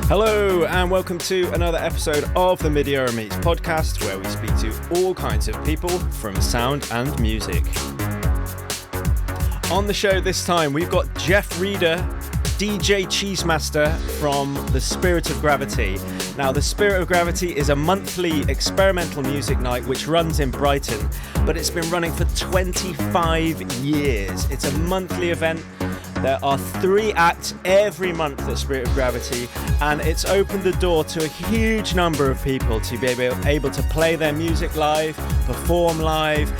Hello and welcome to another episode of the Midierror Meets podcast, where we speak to all kinds of people from sound and music. On the show this time we've got Geoff Reader, DJ Cheesemaster from The Spirit of Gravity. Now, The Spirit of Gravity is a monthly experimental music night which runs in Brighton, but it's been running for 25 years. It's a monthly event. There are 3 acts every month at Spirit of Gravity, and it's opened the door to a huge number of people to be able to play their music live, perform live,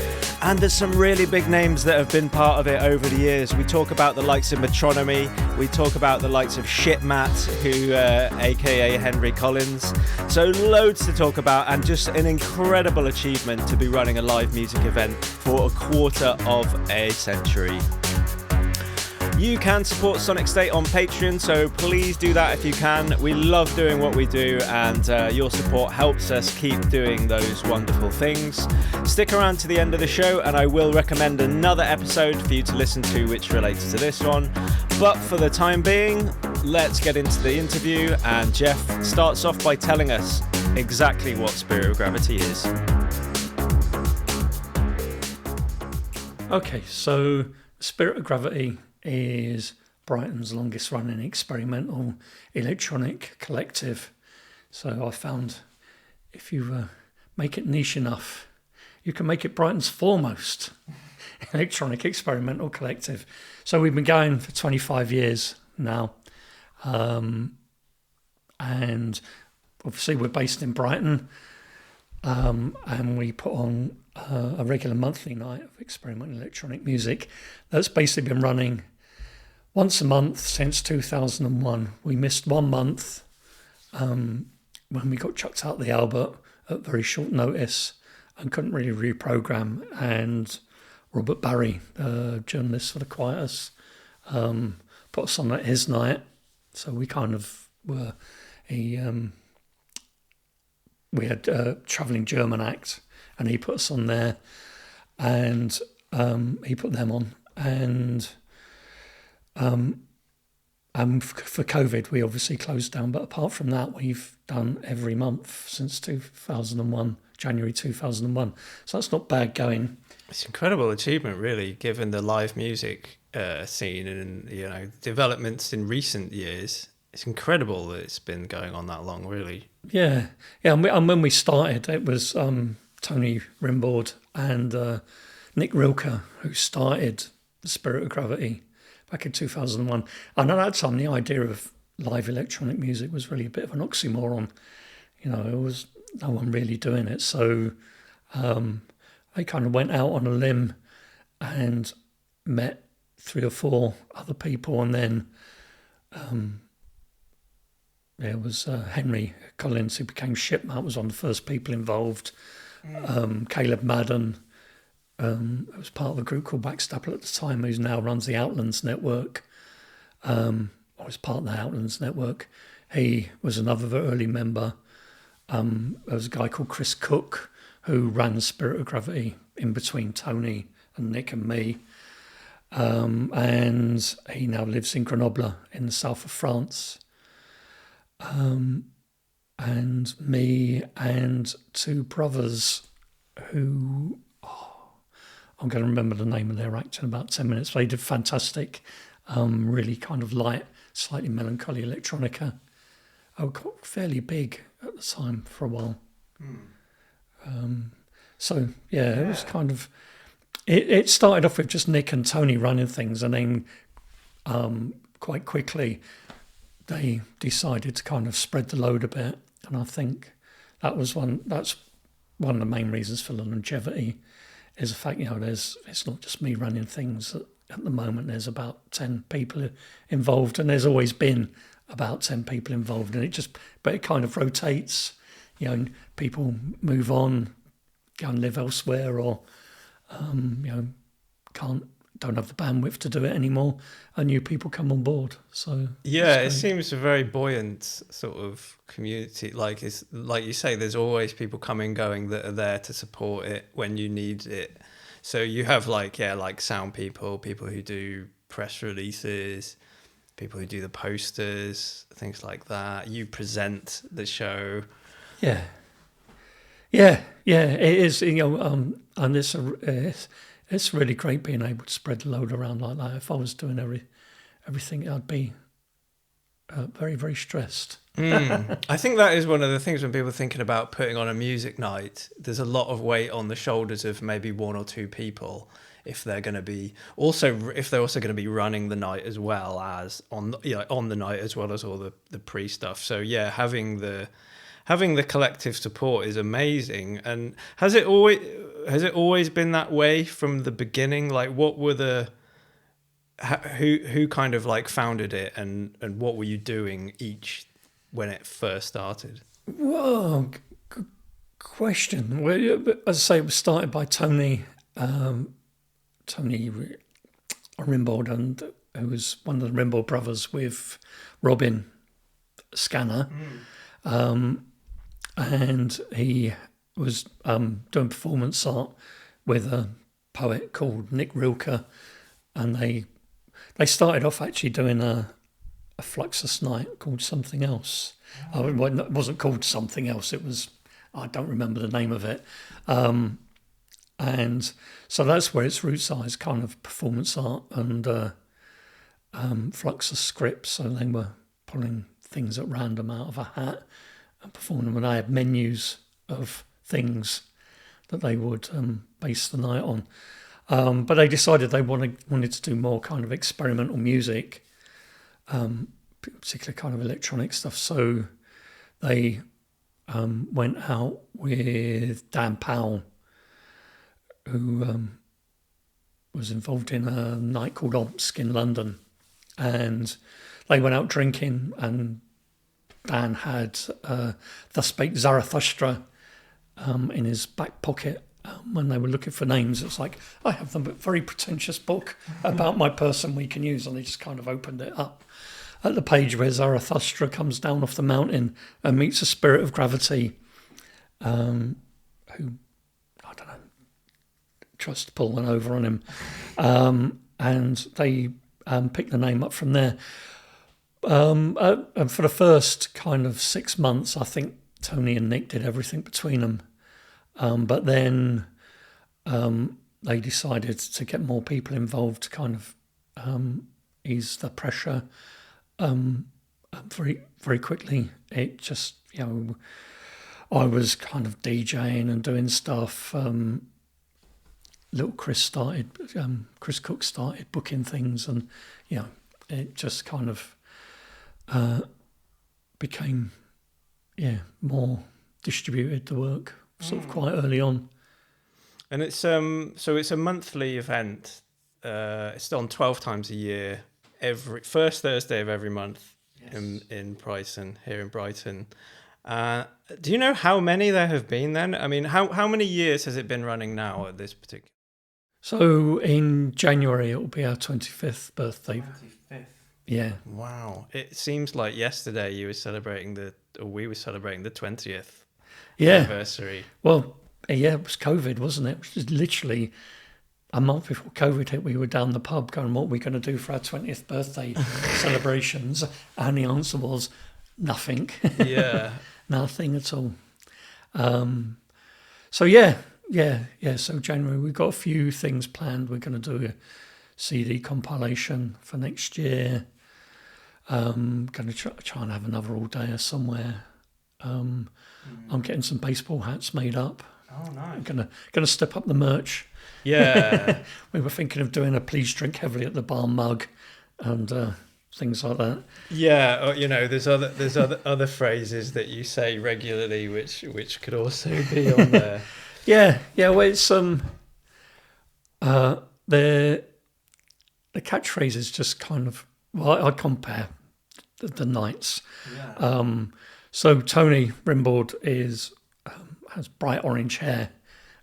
and there's some really big names that have been part of it over the years. We talk about the likes of Metronomy, we talk about the likes of Shitmat, who, aka Henry Collins. So loads to talk about, and just an incredible achievement to be running a live music event for a quarter of a century. You can support Sonic State on Patreon, so please do that if you can. We love doing what we do, and your support helps us keep doing those wonderful things. Stick around to the end of the show, and I will recommend another episode for you to listen to which relates to this one. But for the time being, let's get into the interview, and Geoff starts off by telling us exactly what Spirit of Gravity is. Okay, so Spirit of Gravity is Brighton's longest running experimental electronic collective. So I found if you make it niche enough, you can make it Brighton's foremost electronic experimental collective. So we've been going for 25 years now. And obviously we're based in Brighton. And we put on a regular monthly night of experimental electronic music that's basically been running once a month since 2001. We missed 1 month when we got chucked out the Albert at very short notice and couldn't really reprogram, and Robert Barry, the journalist for the Quietus, put us on at his night. So we kind of were we had a travelling German act, and he put us on there, and he put them on, and for COVID we obviously closed down, but apart from that we've done every month since 2001, January 2001. So that's not bad going. It's an incredible achievement, really, given the live music scene and developments in recent years. It's incredible that it's been going on that long, really. Yeah. And when we started, it was Tony Rimbaud and Nick Rilke who started The Spirit of Gravity back in 2001. And at that time, the idea of live electronic music was really a bit of an oxymoron. There was no one really doing it. So I kind of went out on a limb and met 3 or 4 other people, and then there was Henry Collins, who became Shitmat, was one of the first people involved. Caleb Madden, who was part of a group called Backstapple at the time, who now runs the Outlands Network, or was part of the Outlands Network. He was another early member. There was a guy called Chris Cook, who ran Spirit of Gravity in between Tony and Nick and me. And he now lives in Grenoble in the south of France. And me and 2 brothers who, I'm going to remember the name of their act in about 10 minutes. They did fantastic, really kind of light, slightly melancholy electronica. I got fairly big at the time for a while. So yeah, it was kind of, it started off with just Nick and Tony running things, and then quite quickly they decided to kind of spread the load a bit, and I think that's one of the main reasons for the longevity, is the fact it's not just me running things. At the moment there's about 10 people involved, and there's always been about 10 people involved, and it kind of rotates. People move on, go and live elsewhere, or don't have the bandwidth to do it anymore, and new people come on board. So yeah, it seems a very buoyant sort of community. Like you say, there's always people coming, going that are there to support it when you need it. So you have like sound people who do press releases, people who do the posters, things like that. You present the show. Yeah. It is. And it's really great being able to spread the load around like that. If I was doing everything, I'd be very, very stressed. I think that is one of the things when people are thinking about putting on a music night. There's a lot of weight on the shoulders of maybe one or two people if they're going to be if they're also going to be running the night as well as on the night as well as all the pre stuff. So yeah, having the collective support is amazing. And has it always been that way from the beginning? Like, what were who kind of like founded it, and what were you doing each when it first started? Well, good question. Well, as I say, it was started by Tony Rimbaud, and who was one of the Rimbaud brothers with Robin Scanner. And he was doing performance art with a poet called Nick Rilke, and they started off actually doing a Fluxus night called Something Else. It wasn't called Something Else. It was, I don't remember the name of it. And so that's where its roots are, is kind of performance art and Fluxus scripts. So they were pulling things at random out of a hat and performing them. And I had menus of things that they would base the night on. But they decided they wanted to do more kind of experimental music, particularly kind of electronic stuff. So they went out with Dan Powell, who was involved in a night called Omsk in London. And they went out drinking, and Dan had Thus Spake Zarathustra in his back pocket. When they were looking for names, it's like, I have a very pretentious book about my person we can use, and they just kind of opened it up at the page where Zarathustra comes down off the mountain and meets a spirit of gravity, who, I don't know, tries to pull one over on him, and they picked the name up from there. And for the first kind of 6 months, I think Tony and Nick did everything between them. But then they decided to get more people involved to kind of ease the pressure. Very, very quickly, it just, I was kind of DJing and doing stuff. Little Chris Cook started booking things, and, it just kind of became, more distributed, the work. Sort of quite early on. And it's so it's a monthly event. It's on 12 times a year, every first Thursday of every month. Yes. in Brighton, here in Brighton. Do you know how many there have been then? I mean, how many years has it been running now at this particular? So in January it will be our 25th birthday. 25th. Yeah. Wow. It seems like yesterday we were celebrating the 20th. Anniversary. Well, it was COVID, wasn't it? It was literally a month before COVID hit. We were down the pub going, what are we going to do for our 20th birthday celebrations? And the answer was nothing. Yeah. Nothing at all. So yeah. So January, we've got a few things planned. We're going to do a CD compilation for next year. Going to try and have another all-dayer somewhere. I'm getting some baseball hats made up. Oh, nice. I'm gonna step up the merch. Yeah. We were thinking of doing a Please Drink Heavily at the Bar mug and things like that. Yeah, there's other phrases that you say regularly which could also be on there. Yeah. Well, it's the catchphrase is just kind of, well, I compare the nights. Yeah. So Tony Rimbaud has bright orange hair,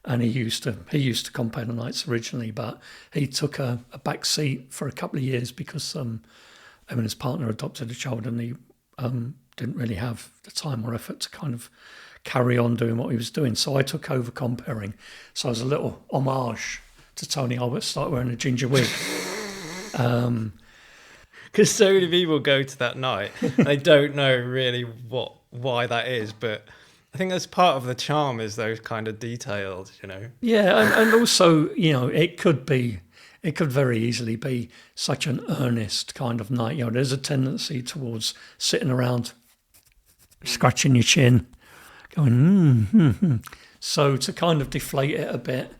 and he used to compare the nights originally, but he took a back seat for a couple of years because him and his partner adopted a child, and he didn't really have the time or effort to kind of carry on doing what he was doing. So I took over comparing. So as a little homage to Tony, I would start wearing a ginger wig. because so many people go to that night and they don't know really why that is, but I think that's part of the charm, is those kind of details, you know. Yeah, and also, you know, it could very easily be such an earnest kind of night. You know, there's a tendency towards sitting around scratching your chin, going, So to kind of deflate it a bit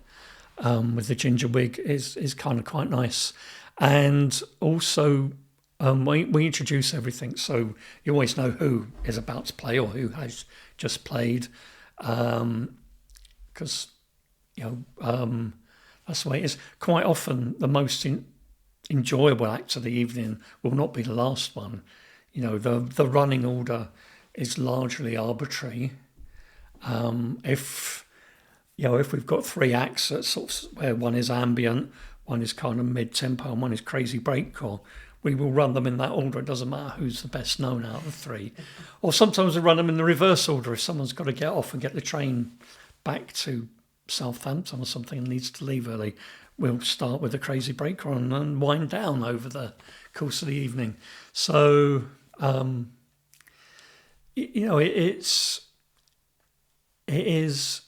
with the ginger wig is kind of quite nice. And also, we introduce everything, so you always know who is about to play or who has just played, because that's the way it is. Quite often, the most enjoyable act of the evening will not be the last one. You know, the running order is largely arbitrary. If we've got 3 acts that sort of, where one is ambient, one is kind of mid-tempo, and one is crazy breakcore, we will run them in that order. It doesn't matter who's the best known out of the 3. Or sometimes we run them in the reverse order. If someone's got to get off and get the train back to Southampton or something and needs to leave early, we'll start with a crazy breakcore and wind down over the course of the evening. So, it is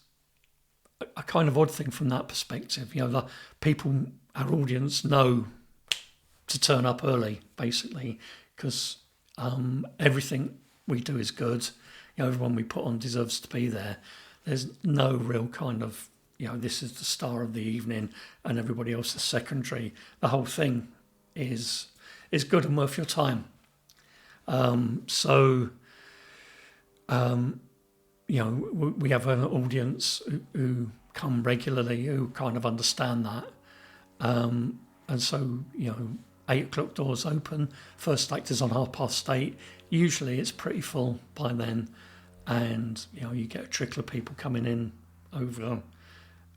a kind of odd thing from that perspective. You know, the people, our audience, know to turn up early, basically, because everything we do is good. You know, everyone we put on deserves to be there. There's no real kind of, you know, this is the star of the evening and everybody else is secondary. The whole thing is good and worth your time. We have an audience who come regularly, who kind of understand that. And so, 8 o'clock doors open, first act is on 8:30. Usually it's pretty full by then. And, you get a trickle of people coming in over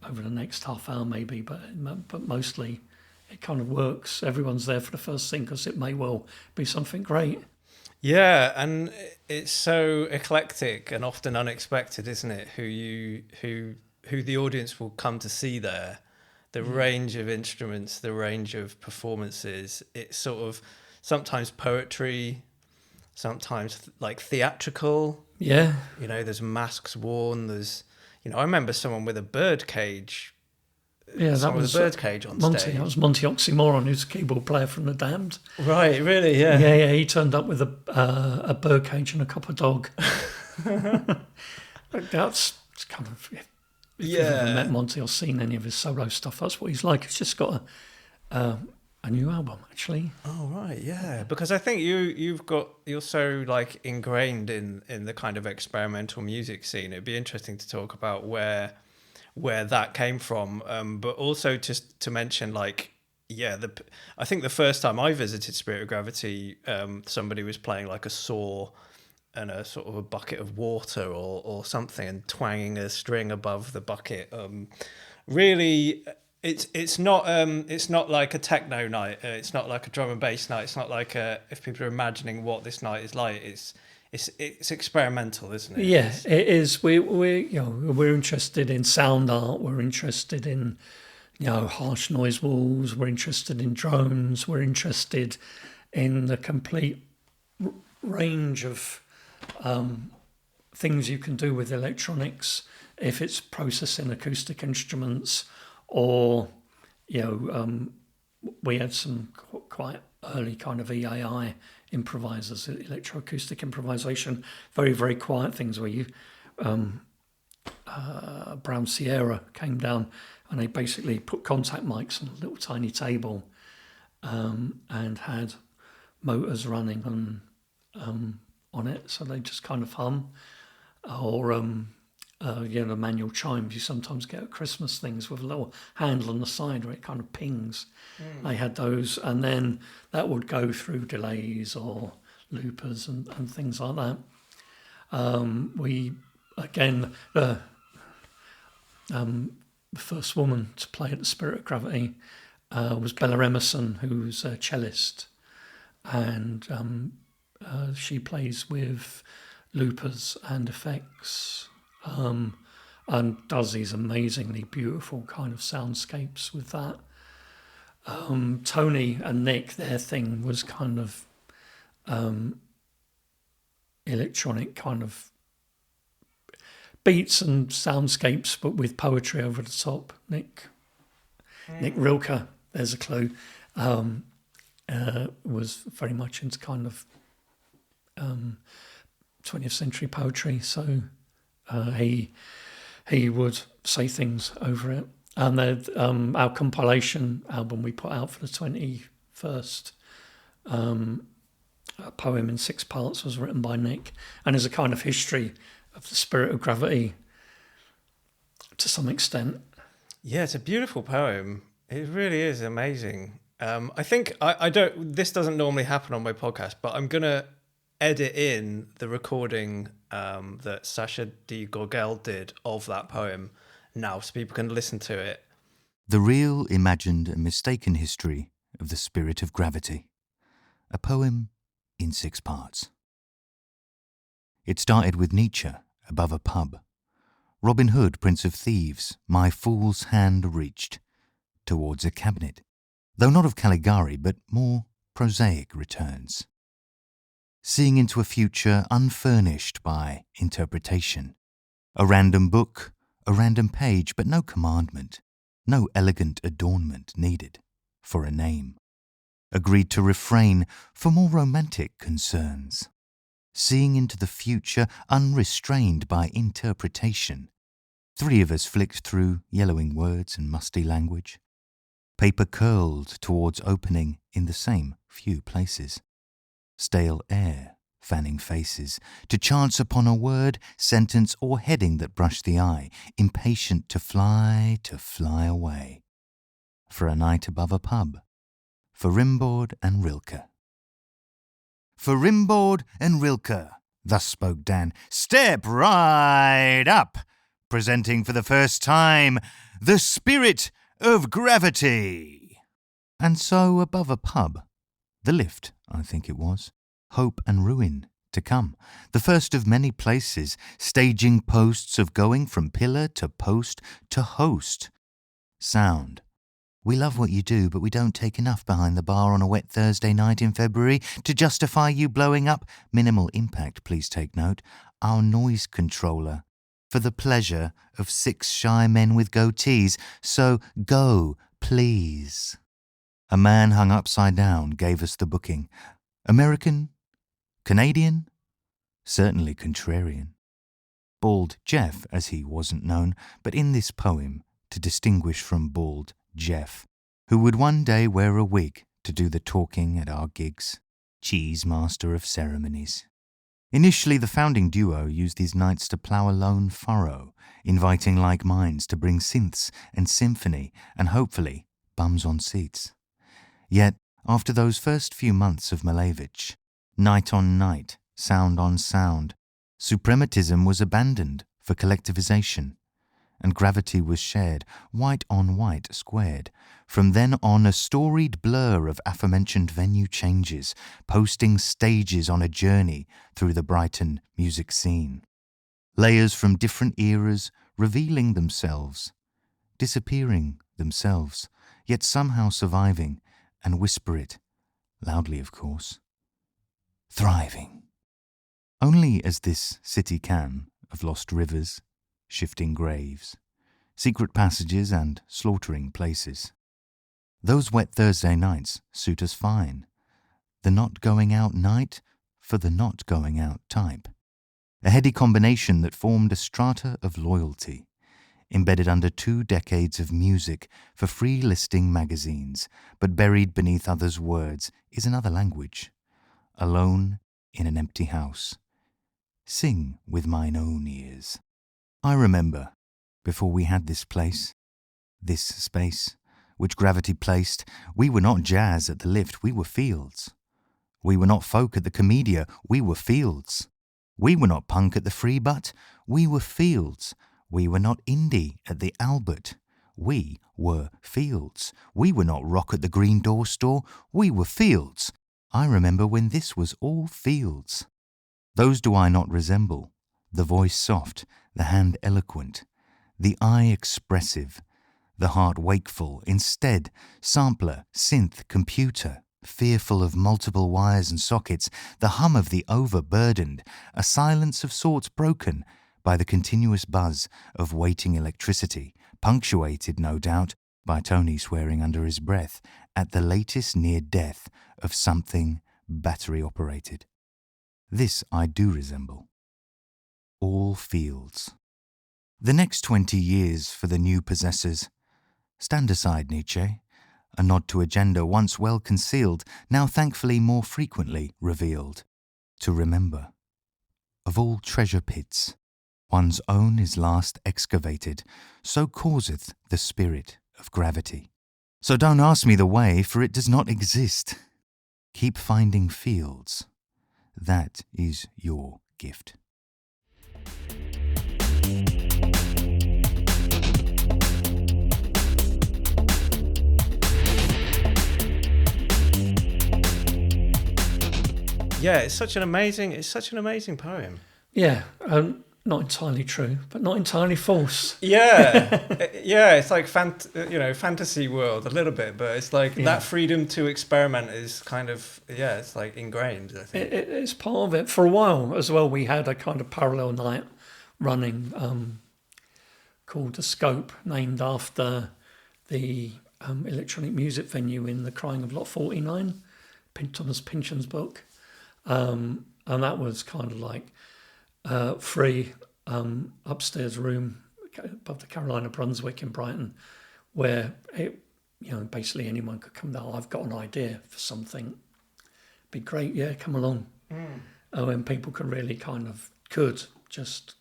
the next half hour maybe, but mostly it kind of works. Everyone's there for the first thing because it may well be something great. Yeah, and it's so eclectic and often unexpected, isn't it? Who the audience will come to see there, the range of instruments, the range of performances. It's sort of sometimes poetry, sometimes like theatrical. Yeah. There's masks worn. There's, I remember someone with a bird cage. Yeah, that was a bird cage on Monty. stage. That was Monty Oxymoron, who's a keyboard player from The Damned. Right, really, yeah. Yeah. He turned up with a bird cage and a copper dog. That's kind of, if you've ever met Monty or seen any of his solo stuff, that's what he's like. He's just got a new album, actually. Oh right, yeah. Because I think you're so like ingrained in the kind of experimental music scene. It'd be interesting to talk about where that came from, but also just to mention, like, I think the first time I visited Spirit of Gravity, somebody was playing like a saw and a sort of a bucket of water or something, and twanging a string above the bucket. Really, it's not like a techno night. It's not like a drum and bass night. It's not like if people are imagining what this night is like. It's experimental, isn't it? Yeah, it is. We're interested in sound art. We're interested in harsh noise walls. We're interested in drones. We're interested in the complete range of things you can do with electronics, if it's processing acoustic instruments or we had some quite early kind of EAI improvisers, electroacoustic improvisation, very, very quiet things where you Brown Sierra came down and they basically put contact mics on a little tiny table and had motors running on it, so they just kind of hum. Or the manual chimes you sometimes get at Christmas things with a little handle on the side where it kind of pings. They had those, and then that would go through delays or loopers and things like that. The first woman to play at the Spirit of Gravity was Bella Emerson, who's a cellist, and she plays with loopers and effects, and does these amazingly beautiful kind of soundscapes with that. Tony and Nick, their thing was kind of electronic kind of beats and soundscapes, but with poetry over the top. Nick Rilke, there's a clue, was very much into kind of 20th century poetry. So he would say things over it. And then our compilation album we put out for the 21st, a poem in 6 parts was written by Nick, and is a kind of history of the spirit of gravity to some extent. Yeah, it's a beautiful poem. It really is amazing. I think I don't. This doesn't normally happen on my podcast, but I'm gonna edit in the recording that Sacha Di Gorgel did of that poem now, so people can listen to it. The real, imagined and mistaken history of the spirit of gravity. A poem in 6 parts. It started with Nietzsche above a pub. Robin Hood, Prince of Thieves, my fool's hand reached towards a cabinet, though not of Caligari, but more prosaic returns. Seeing into a future unfurnished by interpretation. A random book, a random page, but no commandment, no elegant adornment needed for a name. Agreed to refrain for more romantic concerns. Seeing into the future unrestrained by interpretation. 3 of us flicked through yellowing words and musty language. Paper curled towards opening in the same few places. Stale air fanning faces, to chance upon a word, sentence or heading that brushed the eye, impatient to fly away. For a night above a pub. For Rimbaud and Rilke. For Rimbaud and Rilke, thus spoke Dan, step right up, presenting for the first time the spirit of gravity. And so above a pub, the lift, I think it was, hope and ruin to come, the first of many places, staging posts of going from pillar to post to host. Sound. We love what you do, but we don't take enough behind the bar on a wet Thursday night in February to justify you blowing up, minimal impact, please take note, our noise controller, for the pleasure of 6 shy men with goatees, so go, please. A man hung upside down gave us the booking. American? Canadian? Certainly contrarian. Bald Geoff, as he wasn't known, but in this poem, to distinguish from bald Geoff, who would one day wear a wig to do the talking at our gigs, Cheesemaster of ceremonies. Initially, the founding duo used these nights to plough a lone furrow, inviting like minds to bring synths and symphony and hopefully bums on seats. Yet, after those first few months of Malevich, night on night, sound on sound, suprematism was abandoned for collectivization, and gravity was shared, white on white squared. From then on, a storied blur of aforementioned venue changes, posting stages on a journey through the Brighton music scene. Layers from different eras revealing themselves, disappearing themselves, yet somehow surviving, and whisper it, loudly of course, thriving. Only as this city can, of lost rivers, shifting graves, secret passages and slaughtering places. Those wet Thursday nights suit us fine. The not going out night for the not going out type. A heady combination that formed a strata of loyalty, embedded under 2 decades of music for free listing magazines, but buried beneath others' words is another language. Alone in an empty house. Sing with mine own ears. I remember, before we had this place, this space, which gravity placed, we were not jazz at the lift, we were fields. We were not folk at the Comedia, we were fields. We were not punk at the Free Butt, we were fields. We were not indie at the Albert, we were fields. We were not rock at the Green Door store, we were fields. I remember when this was all fields. Those do I not resemble, the voice soft, the hand eloquent, the eye expressive, the heart wakeful, instead sampler, synth, computer, fearful of multiple wires and sockets, the hum of the overburdened, a silence of sorts broken by the continuous buzz of waiting electricity, punctuated, no doubt, by Tony swearing under his breath at the latest near-death of something battery-operated. This I do resemble. All fields. The next 20 years for the new possessors. Stand aside, Nietzsche. A nod to agenda once well concealed, now thankfully more frequently revealed. To remember. Of all treasure pits, one's own is last excavated, so causeth the spirit of gravity. So don't ask me the way, for it does not exist. Keep finding fields. That is your gift. Yeah, it's such an amazing poem. Yeah, not entirely true, but not entirely false. Yeah, yeah, it's like fantasy world a little bit, but it's like that freedom to experiment is kind of it's like ingrained. I think it's part of it. For a while as well, we had a kind of parallel night running called The Scope, named after the electronic music venue in the Crying of Lot 49, Thomas Pynchon's book. And that was kind of like free upstairs room above the Carolina Brunswick in Brighton, where basically anyone could come down. I've got an idea for something. Be great, yeah, come along. And people could just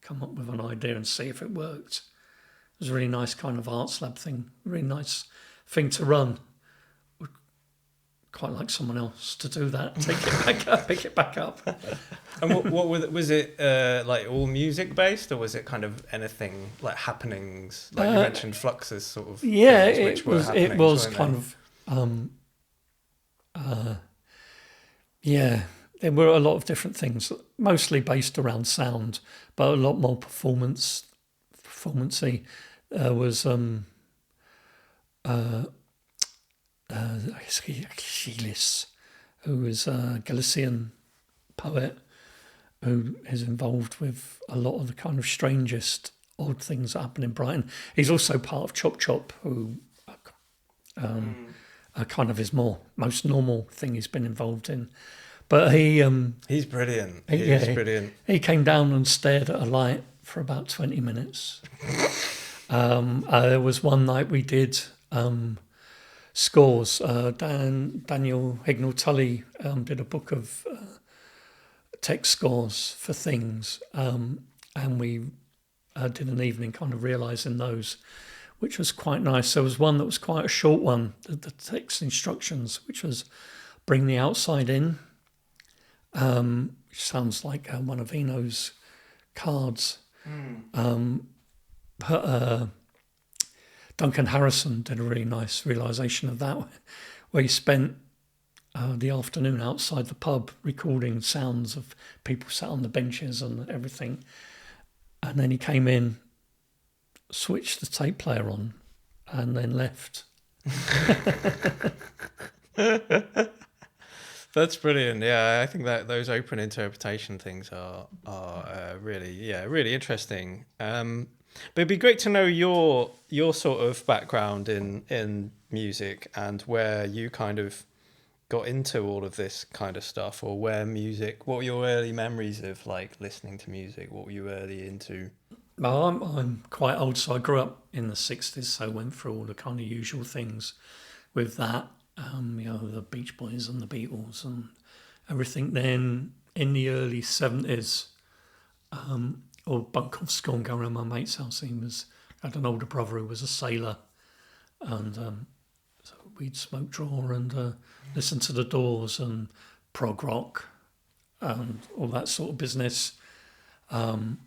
come up with an idea and see if it worked. It was a really nice kind of arts lab thing, really nice thing to run. Quite like someone else to do that, take it back up, pick it back up. And what was it like all music based, or was it kind of anything like happenings? Like you mentioned Fluxus sort of. Yeah, things, it was kind of there were a lot of different things, mostly based around sound, but a lot more performancey. There was Achilles, who is a Galician poet who is involved with a lot of the kind of strangest, odd things that happen in Brighton. He's also part of Chop Chop, who kind of his most normal thing he's been involved in. But he's brilliant. He's brilliant. He came down and stared at a light for about 20 minutes. There was one night we did scores. Daniel Hignell Tully did a book of text scores for things, and we did an evening kind of realising those, which was quite nice. There was one that was quite a short one, the text instructions, which was Bring the Outside In, which sounds like one of Eno's cards. But Duncan Harrison did a really nice realisation of that, where he spent the afternoon outside the pub recording sounds of people sat on the benches and everything. And then he came in, switched the tape player on, and then left. That's brilliant. Yeah, I think that those open interpretation things are really interesting. But it'd be great to know your sort of background in music and where you kind of got into all of this kind of stuff, or what were your early memories of like listening to music? What were you early into? Well, I'm quite old, so I grew up in the 60s, so I went through all the kind of usual things with that, the Beach Boys and the Beatles and everything. Then in the early 70s, or bunk off school and going around my mate's house, I had an older brother who was a sailor, and so we'd smoke draw and listen to the Doors and prog rock and all that sort of business. And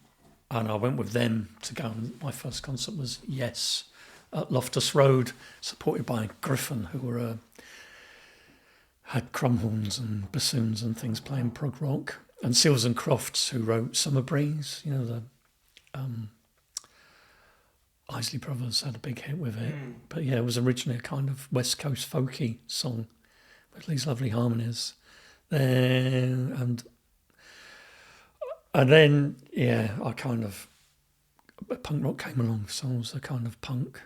I went with them to go, and my first concert was Yes at Loftus Road, supported by Griffin, who were had crumhorns and bassoons and things playing prog rock, and Seals and Crofts, who wrote Summer Breeze, Isley Brothers had a big hit with it. But yeah, it was originally a kind of West Coast folky song with these lovely harmonies. And then, yeah, punk rock came along, so I was a kind of punk.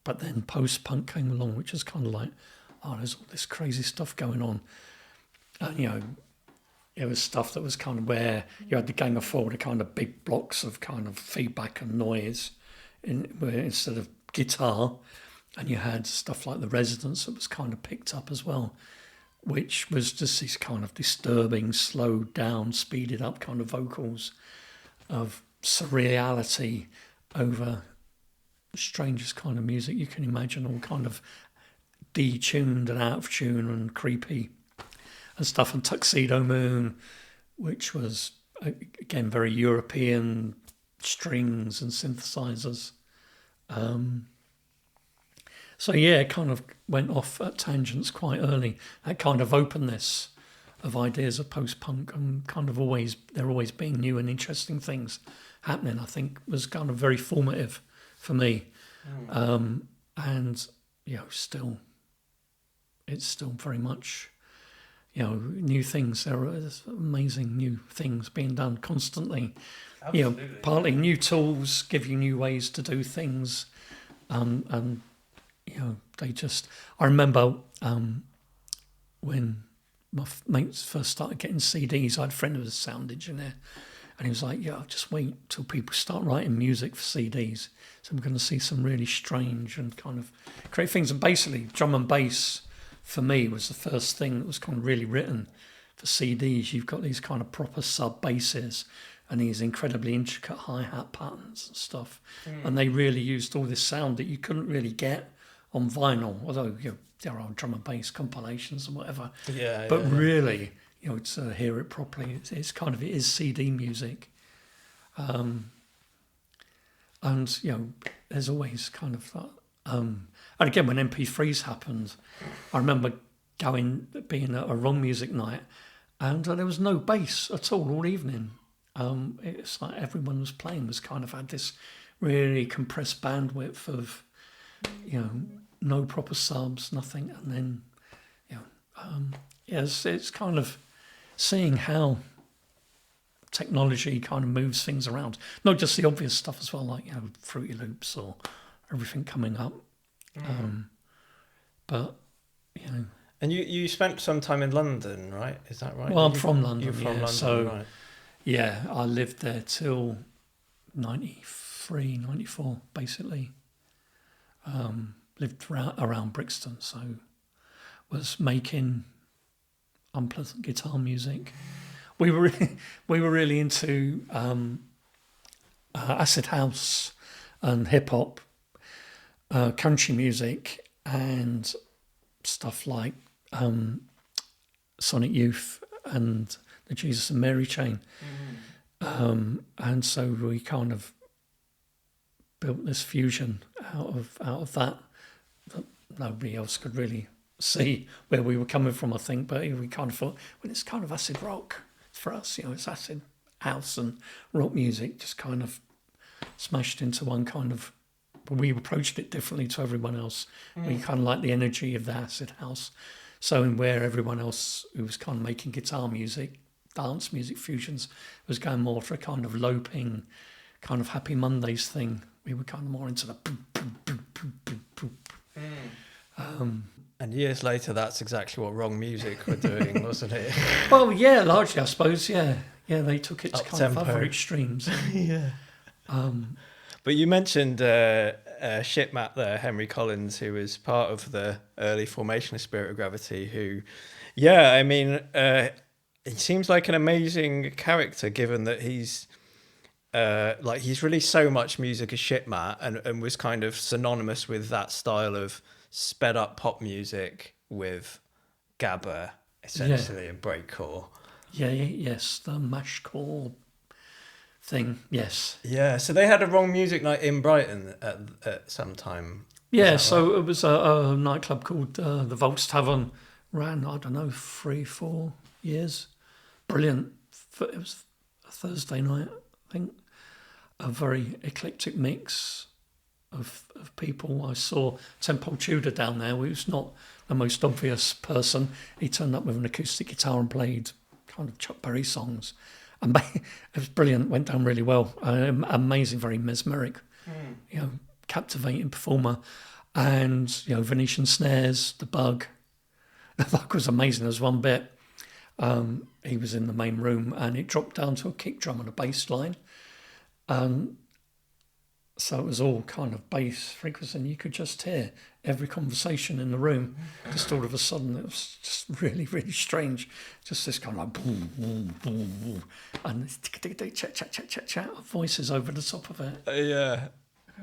But then post-punk came along, which is kind of like, oh, there's all this crazy stuff going on. And, you know, it was stuff that was kind of where you had the Gang of Four, the kind of big blocks of kind of feedback and noise instead of guitar. And you had stuff like The Residents that was kind of picked up as well, which was just these kind of disturbing, slowed down, speeded up kind of vocals of surreality over the strangest kind of music you can imagine, all kind of detuned and out of tune and creepy and stuff. And Tuxedo Moon, which was, again, very European strings and synthesizers. So yeah, it kind of went off at tangents quite early. That kind of openness of ideas of post-punk and kind of there always being new and interesting things happening, I think was kind of very formative for me. And, you know, it's still very much, you know, new things. There's amazing new things being done constantly. Absolutely. You know, partly new tools give you new ways to do things. And you know, I remember when my mates first started getting CDs, I had a friend who was a sound engineer, and he was like, yeah, just wait till people start writing music for CDs. So we're going to see some really strange and kind of great things. And basically, drum and bass, for me, was the first thing that was kind of really written for CDs. You've got these kind of proper sub-basses and these incredibly intricate hi-hat patterns and stuff. And they really used all this sound that you couldn't really get on vinyl, although, you know, there are drum and bass compilations and whatever. But really, you know, to hear it properly, it is CD music. And, you know, there's always kind of that. And again, when MP3s happened, I remember being at a Wrong Music night, and there was no bass at all evening. It's like everyone was kind of had this really compressed bandwidth of, you know, no proper subs, nothing. And then, you know, it's kind of seeing how technology kind of moves things around. Not just the obvious stuff as well, like, you know, Fruity Loops or everything coming up. But, you know. And you spent some time in London, right? Is that right? Well, I'm from London. You're from London, so, right. Yeah, I lived there till 93, 94, basically. Lived around Brixton, so was making unpleasant guitar music. We were really into acid house and hip hop, country music, and stuff like Sonic Youth and the Jesus and Mary Chain. And so we kind of built this fusion out of that nobody else could really see where we were coming from, I think. But we kind of thought, well, it's kind of acid rock for us, you know, it's acid house and rock music just kind of smashed into one kind of. But we approached it differently to everyone else. We kind of like the energy of the acid house. So in where everyone else who was kind of making guitar music, dance music fusions, was going more for a kind of loping, kind of Happy Mondays thing. We were kind of more into the and years later, that's exactly what Wrong Music were doing, wasn't it? Well, yeah, largely, I suppose, yeah. Yeah, they took it to kind of other extremes. Yeah. But you mentioned Shitmat there, Henry Collins, who was part of the early formation of Spirit of Gravity, who, yeah, I mean, he seems like an amazing character, given that he's released so much music as Shitmat and was kind of synonymous with that style of sped up pop music with gabba, essentially, and breakcore. Yes, the mashcore thing, yes. Yeah, so they had a Wrong Music night in Brighton at some time. Yeah, so right? It was a nightclub called the Volks Tavern, ran, I don't know, 3-4 years. Brilliant. It was a Thursday night, I think. a very eclectic mix of people. I saw Temple Tudor down there, who's not the most obvious person. He turned up with an acoustic guitar and played kind of Chuck Berry songs. And it was brilliant, went down really well. Amazing, very mesmeric, captivating performer. And, Venetian snares, the Bug. The Bug was amazing. There was one bit, he was in the main room and it dropped down to a kick drum and a bass line. So it was all kind of bass frequency, and you could just hear every conversation in the room. Just all of a sudden, it was just really, really strange. Just this kind of like boom, boom, boom, boom, and this chat, chat, chat, chat, chat, voices over the top of it. Yeah,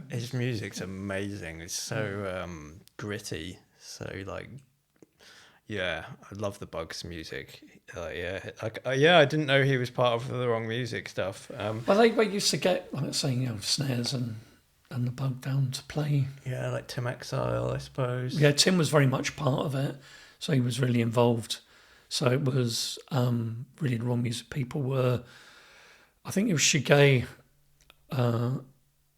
his music's amazing. It's so gritty. So I love the Bugs music. I didn't know he was part of the Wrong Music stuff. Well, they used to get, like saying, snares and the Bug down to play. Yeah, like Tim Exile, I suppose. Yeah, Tim was very much part of it, so he was really involved. So it was really the Wrong Music people were, I think it was Shigeru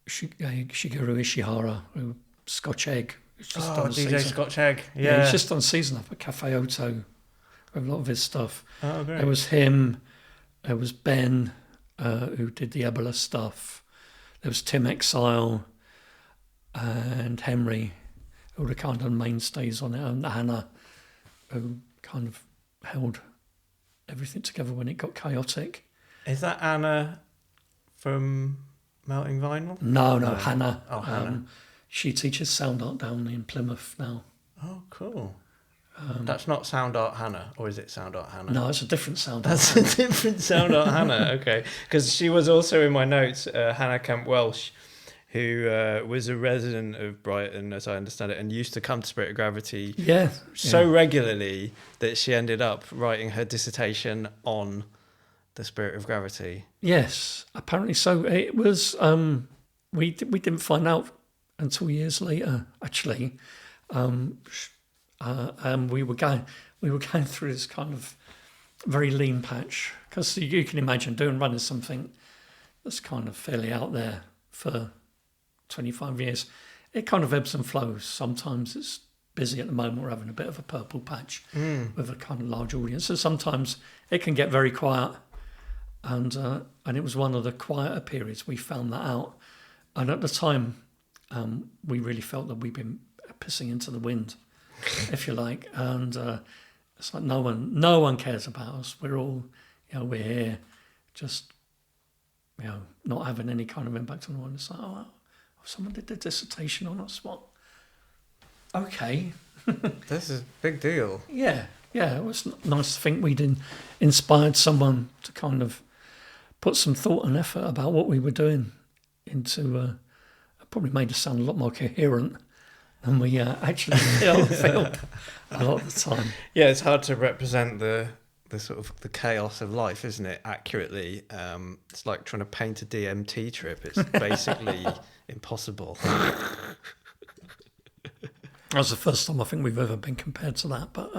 Ishihara, who Scotch Egg. DJ Scotch Egg. Yeah, he's just on season up at Cafe Oto with a lot of his stuff. Oh, great. There was him, there was Ben, who did the Ebola stuff. There was Tim Exile and Henry, who were the kind of mainstays on it, and Hannah, who kind of held everything together when it got chaotic. Is that Anna from Melting Vinyl? No, Hannah. Oh, Hannah. She teaches sound art down in Plymouth now. Oh, cool. That's not Sound Art Hannah, or is it Sound Art Hannah? No, it's a different Sound Art. That's a different Sound Art Hannah, okay. Because she was also in my notes, Hannah Camp Welsh, who was a resident of Brighton, as I understand it, and used to come to Spirit of Gravity so regularly that she ended up writing her dissertation on the Spirit of Gravity. Yes, apparently so. It was, we didn't find out until years later, actually. We were going through this kind of very lean patch, because you can imagine running something that's kind of fairly out there for 25 years. It kind of ebbs and flows. Sometimes it's busy at the moment. We're having a bit of a purple patch with a kind of large audience. So sometimes it can get very quiet, and it was one of the quieter periods. We found that out, and at the time, we really felt that we'd been pissing into the wind, if you like, and it's like no one cares about us. We're all, we're here, just, not having any kind of impact on anyone. It's like, someone did their dissertation on us. What? Okay. This is a big deal. Yeah. It was nice to think we'd inspired someone to kind of put some thought and effort about what we were doing into. Probably made us sound a lot more coherent than we actually feel a lot of the time. Yeah, it's hard to represent the sort of the chaos of life, isn't it, accurately? It's like trying to paint a DMT trip. It's basically impossible. That's the first time I think we've ever been compared to that, but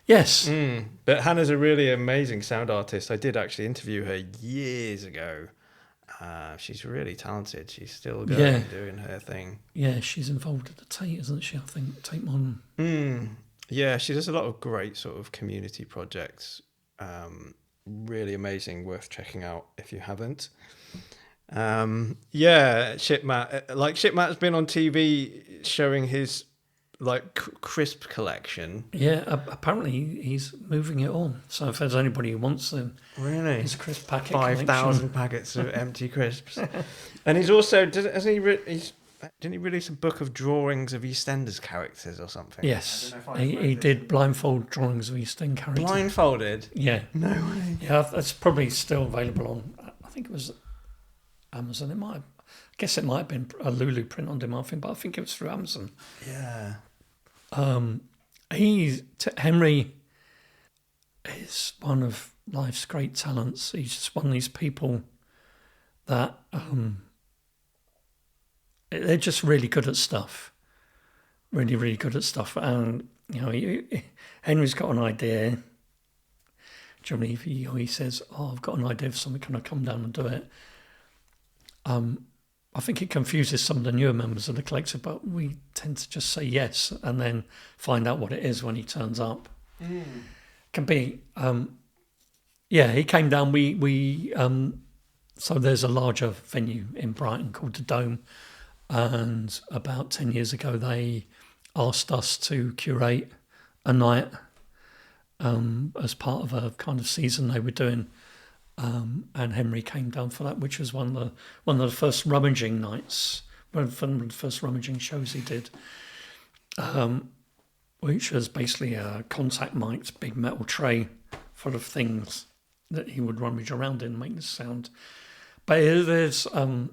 yes. But Hannah's a really amazing sound artist. I did actually interview her years ago. She's really talented. She's still going doing her thing. Yeah, she's involved at the Tate, isn't she? I think Tate Modern. Yeah, she does a lot of great sort of community projects. Really amazing, worth checking out if you haven't. Shitmat. Shitmat's been on TV showing his crisp collection. Yeah, apparently he's moving it on. So if there's anybody who wants them, really, his crisp packet 5,000 packets of empty crisps. And he's also didn't he release a book of drawings of EastEnders characters or something? Yes, he did blindfold drawings of EastEnders characters. Blindfolded? Yeah. No way. Yeah, that's probably still available on. I think it was Amazon. I guess it might have been a Lulu print on demand thing, but I think it was through Amazon. Yeah. Henry is one of life's great talents. He's just one of these people that they're just really good at stuff. Really, really good at stuff. And Henry's got an idea. Generally, he says, "Oh, I've got an idea for something. Can I come down and do it?" I think it confuses some of the newer members of the collective, but we tend to just say yes and then find out what it is when he turns up. Can be, he came down. So there's a larger venue in Brighton called the Dome, and about 10 years ago they asked us to curate a night as part of a kind of season they were doing. And Henry came down for that, which was one of the first rummaging nights, one of the first rummaging shows he did, which was basically a contact mic'd big metal tray full of things that he would rummage around in and make this sound. But there's a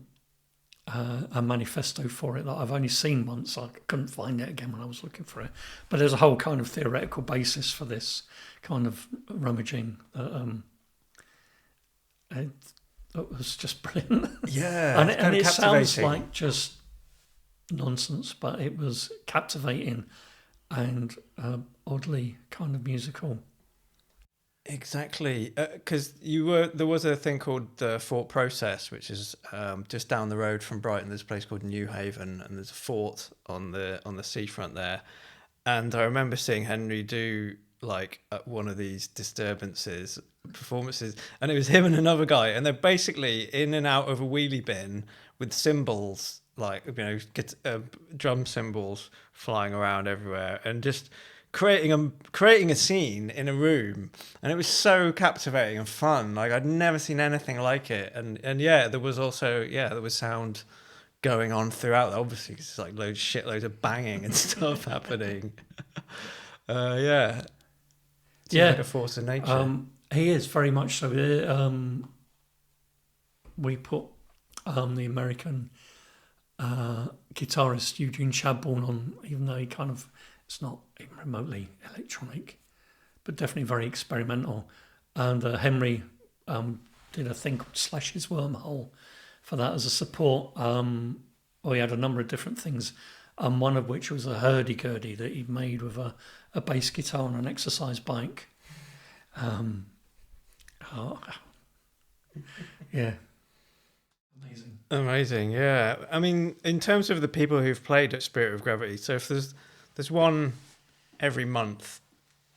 manifesto for it that I've only seen once. I couldn't find it again when I was looking for it. But there's a whole kind of theoretical basis for this kind of rummaging that it was just brilliant. Yeah, and it sounds like just nonsense, but it was captivating and oddly kind of musical. Exactly, because there was a thing called the Fort Process, which is just down the road from Brighton. There's a place called New Haven, and there's a fort on the seafront there. And I remember seeing Henry do like one of these performances, and it was him and another guy, and they're basically in and out of a wheelie bin with cymbals, like drum cymbals flying around everywhere, and just creating a scene in a room, and it was so captivating and fun. Like I'd never seen anything like it, and there was sound going on throughout. Obviously, it's like shitloads of banging and stuff happening. Like a force of nature. He is very much so. We put the American guitarist Eugene Chadbourne on, even though it's not even remotely electronic, but definitely very experimental. And Henry did a thing called Slash's Wormhole for that as a support. He had a number of different things, one of which was a hurdy-gurdy that he'd made with a bass guitar on an exercise bike. Yeah. Amazing, yeah. I mean, in terms of the people who've played at Spirit of Gravity, so if there's one every month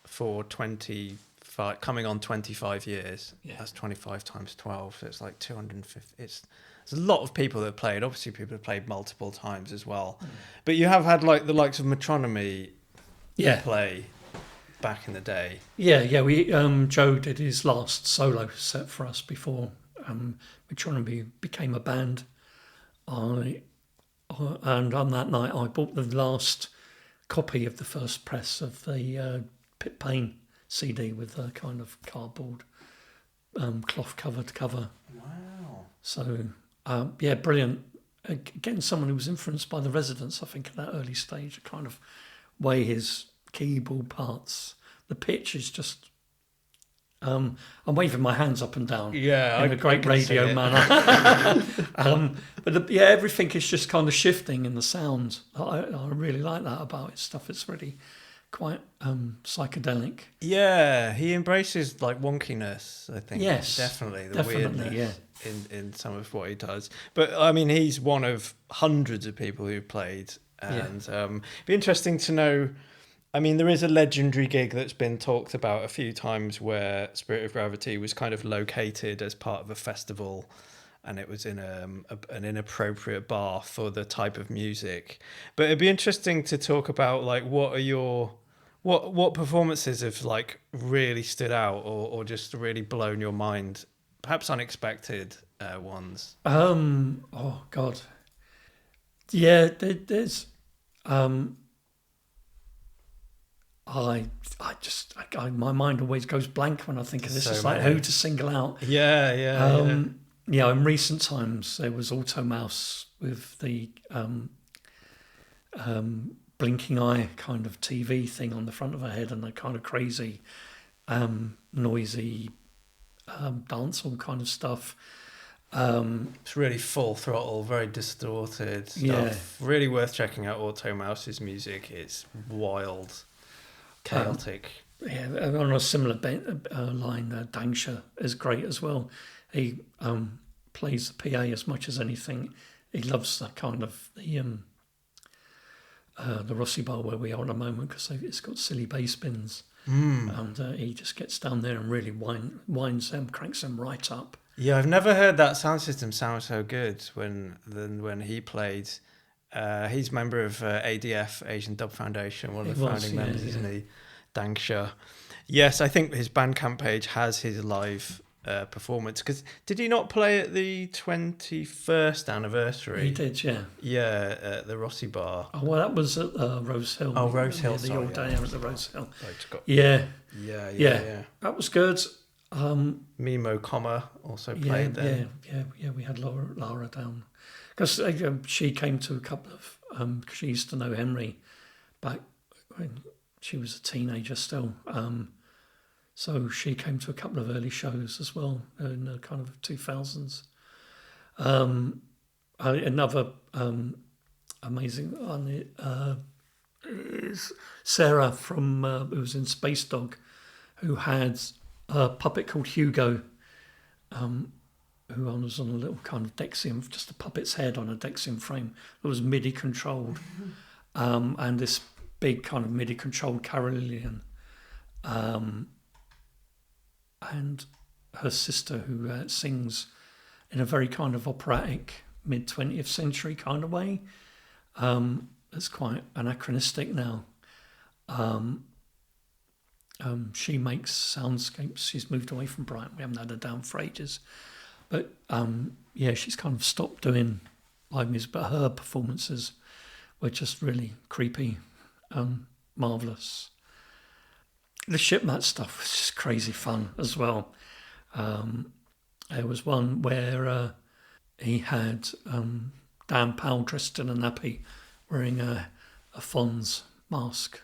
for 25, coming on 25 years, that's 25 times 12, so it's like 250. There's a lot of people that have played. Obviously, people have played multiple times as well. But you have had like the likes of Metronomy play back in the day. We Joe did his last solo set for us before Metronomy became a band. And on that night I bought the last copy of the first press of the Pit Pain CD with a kind of cardboard cloth covered cover. Wow. So brilliant. Getting someone who was influenced by the Residents, I think, at that early stage, to kind of weigh his keyboard parts. The pitch is just I'm waving my hands up and down in a great radio manner. But everything is just kind of shifting in the sound. I really like that about his stuff. It's really quite psychedelic. Yeah, he embraces like wonkiness, I think. Yes, definitely weirdness in some of what he does. But I mean, he's one of hundreds of people who've played, and it'd be interesting to know. I mean, there is a legendary gig that's been talked about a few times where Spirit of Gravity was kind of located as part of a festival, and it was in an inappropriate bar for the type of music. But it'd be interesting to talk about like what performances have like really stood out or just really blown your mind, perhaps unexpected ones. Oh God, yeah. There's my mind always goes blank when I think of this. It's like who to single out. In recent times there was Automouse with the blinking eye kind of TV thing on the front of her head and the kind of crazy, noisy dancehall kind of stuff. It's really full throttle, very distorted stuff. Really worth checking out Automouse's music. It's wild. Chaotic. On a similar line, Dangsha is great as well. He plays the PA as much as anything. He loves that kind of the Rossi Bar where we are at the moment, because it's got silly bass bins, and he just gets down there and really winds them, cranks them right up. Yeah, I've never heard that sound system sound so good when he played. He's a member of ADF, Asian Dub Foundation, one of the founding members, isn't he? Dangsha. Yes, I think his Bandcamp page has his live performance. Because did he not play at the 21st anniversary? He did, yeah. Yeah, at the Rossi Bar. Oh, well, that was at Rose Hill. Oh, Rose Hill, the old day at the Rose Hill. Yeah. That was good. Mimo Comma also played there. Yeah. We had Lara down. Because she came to a couple of... she used to know Henry back when she was a teenager still. So she came to a couple of early shows as well in the kind of 2000s. Another amazing one is Sarah from who was in Space Dog, who had a puppet called Hugo, who was on a little kind of Dexium, just a puppet's head on a Dexium frame that was MIDI controlled, and this big kind of MIDI controlled carillon, and her sister, who sings in a very kind of operatic mid-20th century kind of way. It's quite anachronistic now. She makes soundscapes. She's moved away from Brighton. We haven't had her down for ages. But she's kind of stopped doing live music, but her performances were just really creepy, marvellous. The Shitmat stuff was just crazy fun as well. There was one where he had Dan Powell dressed in a nappy, wearing a Fonz mask,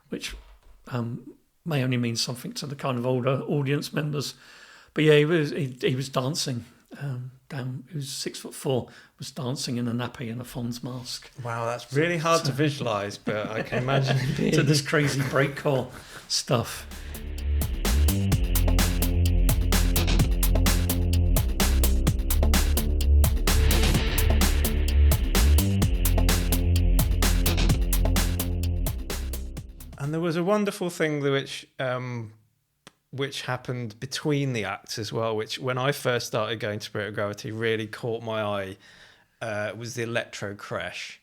which may only mean something to the kind of older audience members. But yeah, he was dancing. Dan, who's 6'4", was dancing in a nappy and a Fonz mask. Wow, that's really hard to visualise, but I can imagine it being. To this crazy breakcore stuff. And there was a wonderful thing which happened between the acts as well, which when I first started going to Spirit of Gravity really caught my eye, was the electro crash.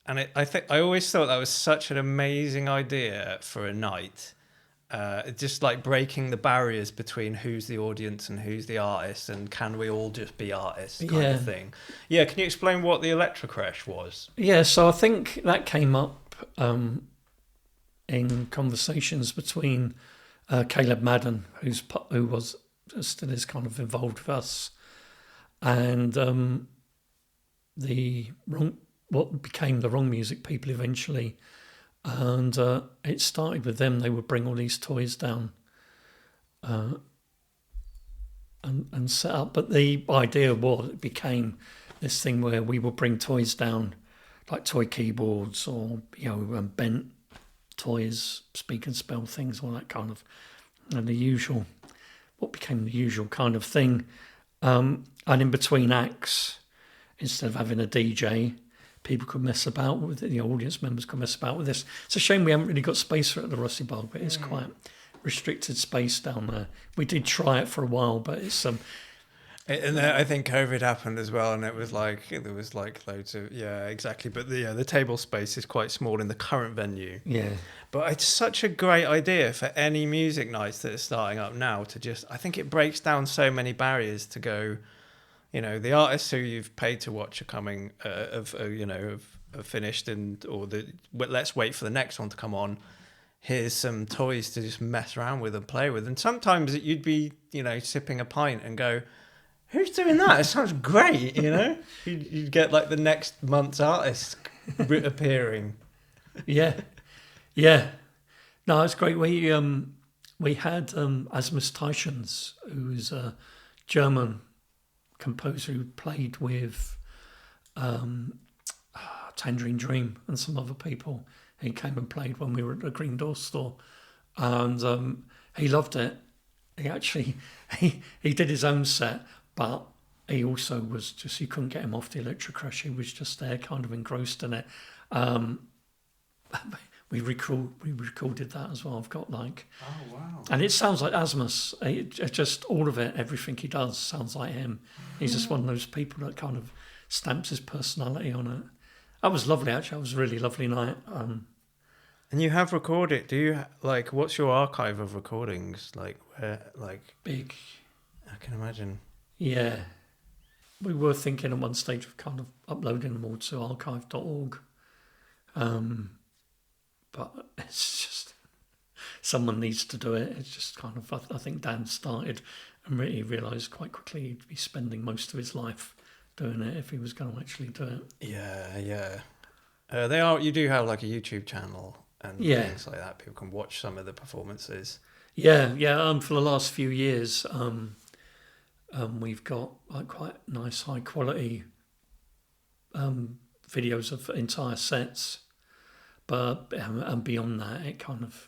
And I always thought that was such an amazing idea for a night, just like breaking the barriers between who's the audience and who's the artist, and can we all just be artists kind of thing. Yeah, can you explain what the electro crash was? Yeah, so I think that came up in conversations between Caleb Madden, who was still is kind of involved with us, and what became the Wrong Music people eventually, and it started with them. They would bring all these toys down and set up, but the idea was it became this thing where we would bring toys down, like toy keyboards or bent toys, speak and spell things, all that kind of, and what became the usual kind of thing. And in between acts, instead of having a DJ, people could mess about with it, the audience members could mess about with this. It's a shame we haven't really got space for it at the Rossi Bar, but it's quite restricted space down there. We did try it for a while, but it's and I think COVID happened as well, and there was like loads of exactly. But the table space is quite small in the current venue. Yeah, but it's such a great idea for any music nights that are starting up now to just. I think it breaks down so many barriers to go. The artists who you've paid to watch are coming, have finished, let's wait for the next one to come on. Here's some toys to just mess around with and play with, and sometimes you'd be sipping a pint and go, who's doing that? It sounds great, You'd get like the next month's artist appearing. Yeah. No, it's great. We had Asmus Tietchens, who's a German composer who played with Tangerine Dream and some other people. He came and played when we were at the Green Door store, and he loved it. He actually he did his own set, but he also was just, you couldn't get him off the electric crush. He was just there, kind of engrossed in it. We recorded that as well. I've got like, oh wow, and it sounds like Asmus. Just all of it, everything he does sounds like him. He's just one of those people that kind of stamps his personality on it. That was lovely, actually. It was a really lovely night. And you have recorded? Do you like? What's your archive of recordings like? Where like Big. I can imagine. Yeah, we were thinking at one stage of kind of uploading them all to archive.org. But it's just, someone needs to do it. It's just kind of, I think Dan started and really realised quite quickly he'd be spending most of his life doing it if he was going to actually do it. Yeah. You do have like a YouTube channel and things like that. People can watch some of the performances. Yeah. For the last few years, we've got like quite nice high quality videos of entire sets. But and beyond that, it kind of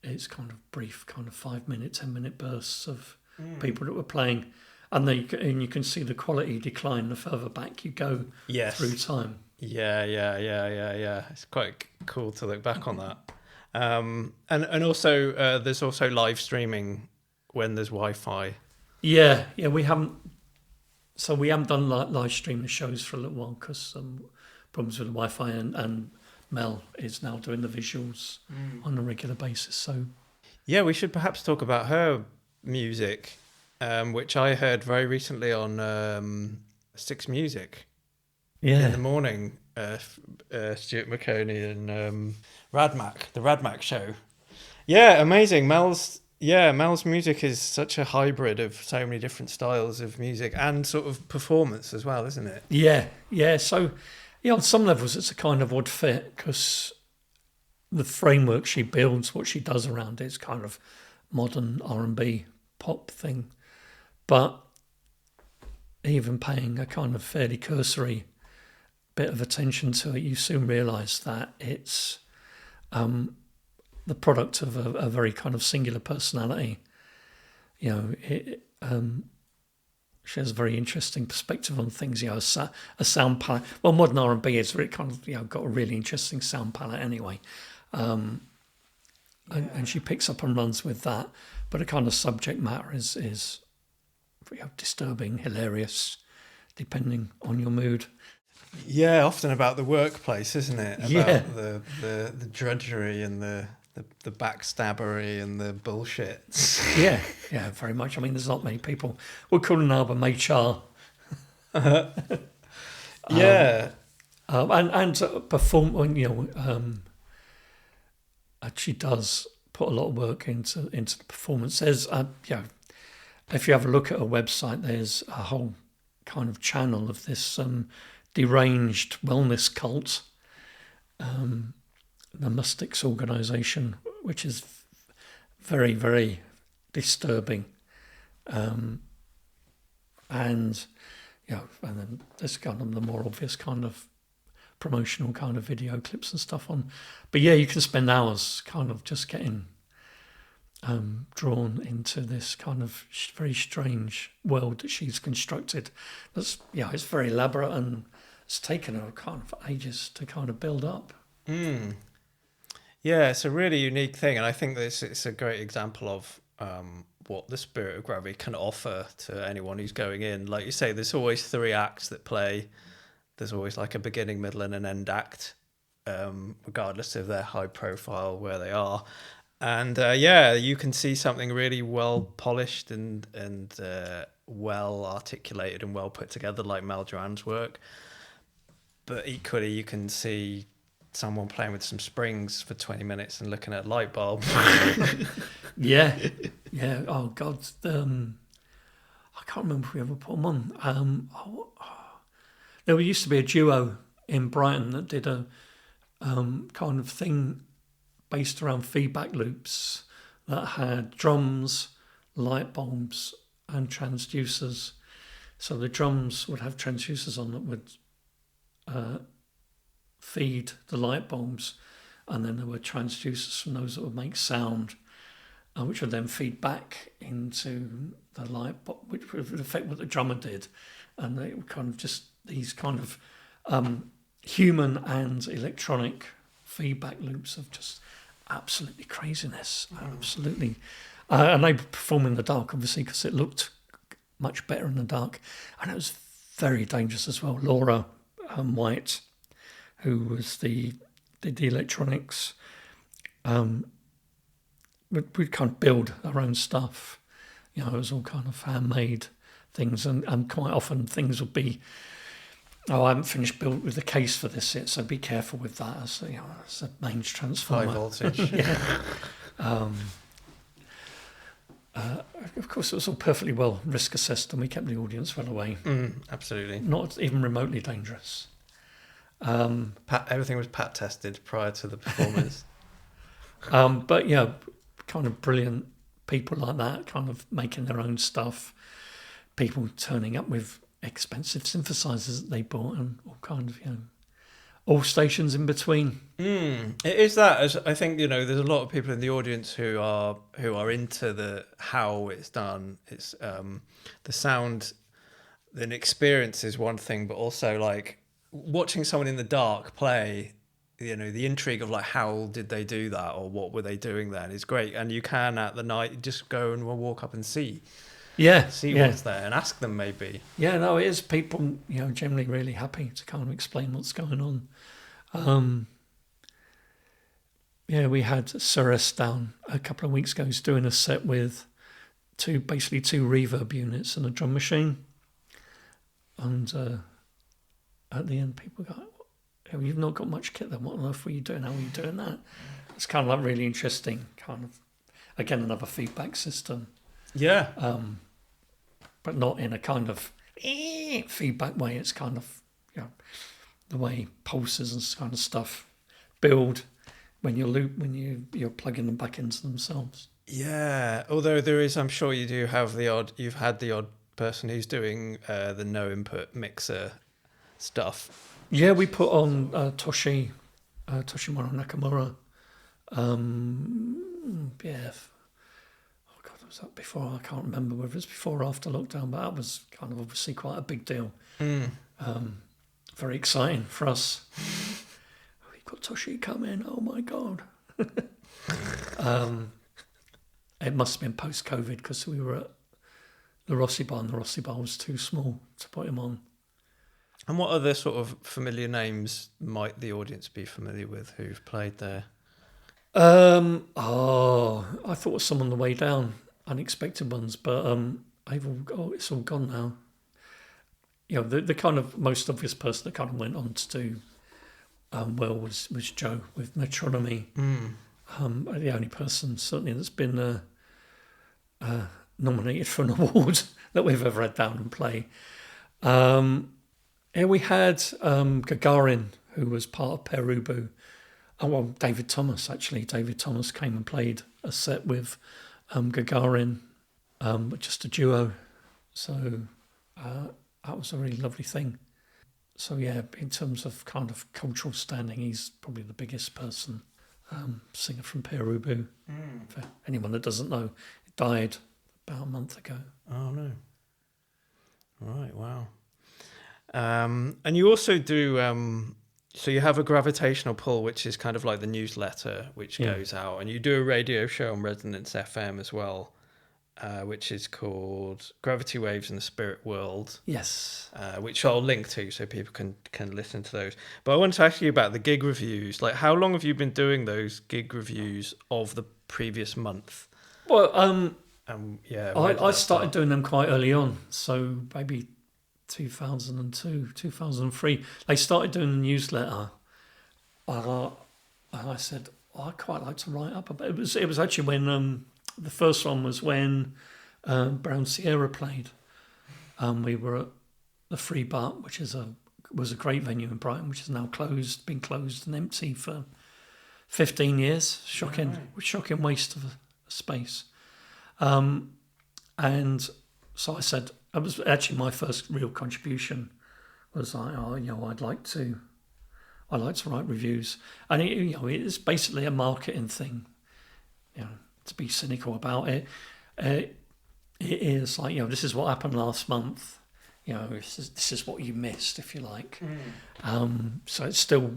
it's kind of brief, kind of 5-minute, 10-minute bursts of people that were playing, and you can see the quality decline the further back you go through time. Yeah. It's quite cool to look back on that. And also there's also live streaming when there's Wi-Fi. Yeah, we haven't done live streaming shows for a little while because problems with the Wi-Fi, and Mel is now doing the visuals on a regular basis. So yeah, we should perhaps talk about her music, which I heard very recently on Six Music in the morning. Stuart McConey and the Radmac show. Yeah, amazing. Mel's music is such a hybrid of so many different styles of music and sort of performance as well, isn't it? Yeah. So on some levels it's a kind of odd fit because the framework she builds, what she does around it, is kind of modern R&B pop thing. But even paying a kind of fairly cursory bit of attention to it, you soon realise that it's the product of a very kind of singular personality. She has a very interesting perspective on things. A sound palette. Well, modern R&B is really kind of got a really interesting sound palette anyway, and she picks up and runs with that. But the kind of subject matter is disturbing, hilarious, depending on your mood. Yeah, often about the workplace, isn't it? About the drudgery and the backstabbery and the bullshit. Yeah, very much. I mean, there's not many people would call an album HR. Yeah. And perform. She does put a lot of work into the performance. There's, if you have a look at her website, there's a whole kind of channel of this deranged wellness cult. The Mystics organisation, which is very, very disturbing, and then there's kind of the more obvious kind of promotional kind of video clips and stuff on. But yeah, you can spend hours kind of just getting drawn into this kind of very strange world that she's constructed. That's it's very elaborate and it's taken her kind of ages to kind of build up. Yeah, it's a really unique thing, and I think it's a great example of what the Spirit of Gravity can offer to anyone who's going in. Like you say, there's always 3 acts that play. There's always like a beginning, middle, and an end act, regardless of their high profile, where they are. And you can see something really well polished and well articulated and well put together, like Mel Duran's work. But equally, you can see someone playing with some springs for 20 minutes and looking at a light bulb. Yeah. Oh God, I can't remember if we ever put them on. There used to be a duo in Brighton that did a kind of thing based around feedback loops that had drums, light bulbs, and transducers. So the drums would have transducers on that would feed the light bulbs, and then there were transducers from those that would make sound. which would then feed back into the light, which would affect what the drummer did, and they were kind of just these kind of human and electronic feedback loops of just absolutely craziness, absolutely. And they perform in the dark, obviously, because it looked much better in the dark, and it was very dangerous as well. Laura White, who was the electronics, we'd kind of build our own stuff. You know, it was all kind of handmade things, and quite often things would be, I haven't finished built with the case for this yet, so be careful with that. As you know, it's a mains transformer. High voltage. Yeah. Of course, it was all perfectly well risk assessed, and we kept the audience well away. Absolutely. Not even remotely dangerous. Everything was pat tested prior to the performance. But yeah, kind of brilliant people like that, kind of making their own stuff. People turning up with expensive synthesizers that they bought, and all kind of, you know, all stations in between. It is that. As I think, you know, there's a lot of people in the audience who are into the how it's done. It's the sound, an experience is one thing, but also like watching someone in the dark play. You know, the intrigue of like how did they do that, or what were they doing then, is great. And you can at the night just go and walk up and see what's there and ask them maybe. Yeah, no, it is. People, you know, generally really happy to kind of explain what's going on. Yeah, we had Ceres down a couple of weeks ago. He's doing a set with two reverb units and a drum machine. And at the end, people go, oh, you've not got much kit then. What on earth were you doing? How were you doing that? It's kind of like really interesting, kind of, again, another feedback system. Yeah. But not in a kind of feedback way. It's kind of, you know, the way pulses and kind of stuff build when you're plugging them back into themselves. Yeah. Although there is, I'm sure you do have you've had the odd person who's doing the no input mixer stuff. Yeah, we put on Toshimaru Nakamura. Yeah. Oh God, was that before? I can't remember whether it was before or after lockdown, but that was kind of obviously quite a big deal. Very exciting for us. We've got Toshi coming. Oh my God. It must have been post-COVID because we were at the Rossi Bar, and the Rossi Bar was too small to put him on. And what other sort of familiar names might the audience be familiar with who've played there? I thought of some on the way down, unexpected ones, but it's all gone now. You know, the kind of most obvious person that kind of went on to do well was Joe with Metronomy. The only person certainly that's been nominated for an award that we've ever had down and play. Yeah, we had Gagarin, who was part of Perubu. Oh, well, David Thomas, actually. David Thomas came and played a set with Gagarin, just a duo. So that was a really lovely thing. So, yeah, in terms of kind of cultural standing, he's probably the biggest person, singer from Perubu. For anyone that doesn't know, he died about a month ago. Oh, no. Right, wow. And you also do, so you have a gravitational pull, which is kind of like the newsletter, which goes out, and you do a radio show on Resonance FM as well, which is called Gravity Waves in the Spirit World. Yes. Which I'll link to so people can listen to those. But I wanted to ask you about the gig reviews. Like, how long have you been doing those gig reviews of the previous month? Well, I started doing them quite early on, so maybe 2002, 2003. They started doing the newsletter. And I said, I'd quite like to write up about it. It was actually when the first one was when Brown Sierra played. We were at the Free Bar, which was a great venue in Brighton, which is now been closed and empty for 15 years. Shocking waste of space. And so I said, it was actually my first real contribution. Was like, I'd like to write reviews, and it's basically a marketing thing. You know, to be cynical about it. It is like, this is what happened last month. This is what you missed, if you like. So it's still,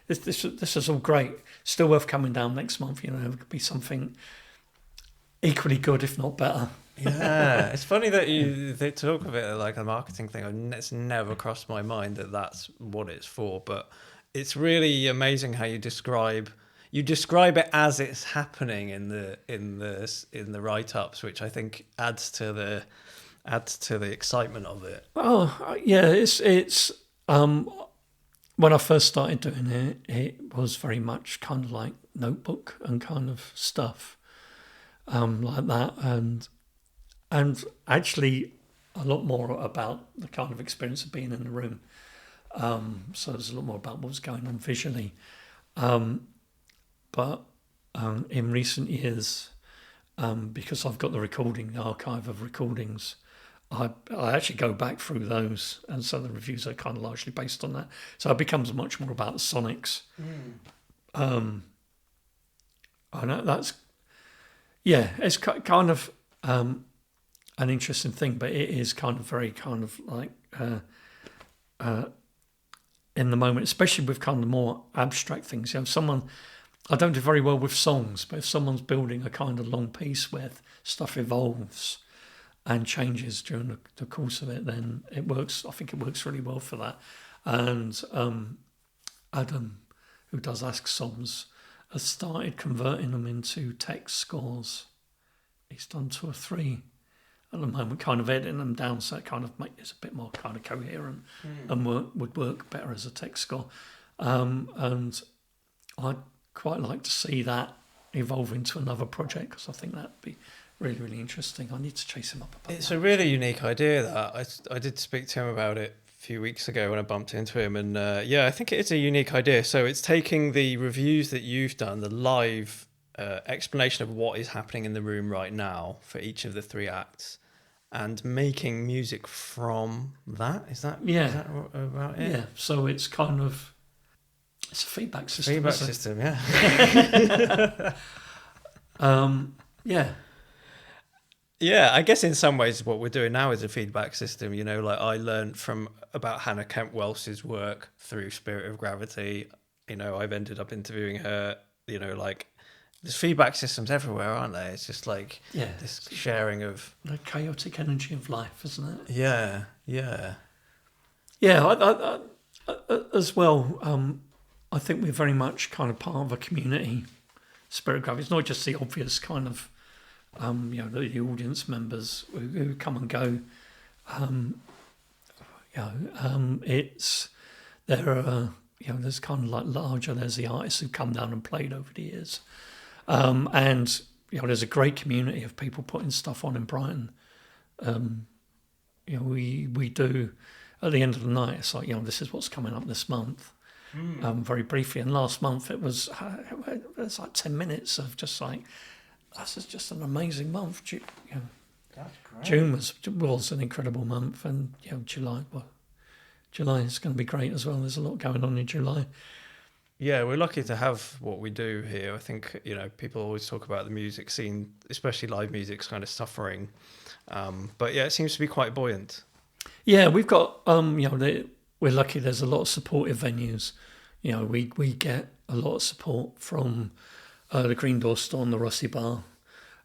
this is all great. Still worth coming down next month. It could be something equally good, if not better. Yeah, it's funny that they talk of it like a marketing thing. It's never crossed my mind that that's what it's for. But it's really amazing how you describe it as it's happening in the write-ups, which I think adds to the excitement of it. Oh yeah, it's when I first started doing it, it was very much kind of like notebook and kind of stuff, like that, and actually a lot more about the kind of experience of being in the room. So there's a lot more about what was going on visually, but in recent years, because I've got the archive of recordings, I actually go back through those, and so the reviews are kind of largely based on that. So it becomes much more about the sonics. I know that's, it's kind of an interesting thing, but it is kind of very kind of like in the moment, especially with kind of more abstract things. I don't do very well with songs, but if someone's building a kind of long piece where stuff evolves and changes during the course of it, then it works. I think it works really well for that. And Adam, who does Ask Songs, has started converting them into text scores. He's done 2 or 3 at the moment, kind of editing them down so it kind of makes it a bit more kind of coherent and would work better as a text score. And I'd quite like to see that evolve into another project, because I think that'd be really, really interesting. I need to chase him up about It's that. a really unique idea. That I did speak to him about it a few weeks ago when I bumped into him, and I think it is a unique idea. So it's taking the reviews that you've done, the live explanation of what is happening in the room right now for each of the 3 acts, and making music from that. Is that about it? Yeah, so it's kind of, it's a feedback system. Yeah. Yeah. Yeah, I guess in some ways what we're doing now is a feedback system. Like I learned about Hannah Kemp Wells's work through Spirit of Gravity. I've ended up interviewing her. Like there's feedback systems everywhere, aren't there? It's just like this sharing of the chaotic energy of life, isn't it? Yeah. I as well. I think we're very much kind of part of a community. Spirit of Gravity. It's not just the obvious kind of the audience members who come and go. It's there are there's kind of like larger. There's the artists who come down and played over the years, and there's a great community of people putting stuff on in Brighton. We do at the end of the night. It's like this is what's coming up this month. Very briefly, and last month it was like 10 minutes of just like, this is just an amazing month. That's great. June was an incredible month, and July is going to be great as well. There's a lot going on in July. Yeah, we're lucky to have what we do here. I think people always talk about the music scene, especially live music's kind of suffering, but it seems to be quite buoyant. Yeah, we've got we're lucky. There's a lot of supportive venues. We get a lot of support from the Green Door Store and the Rossi Bar.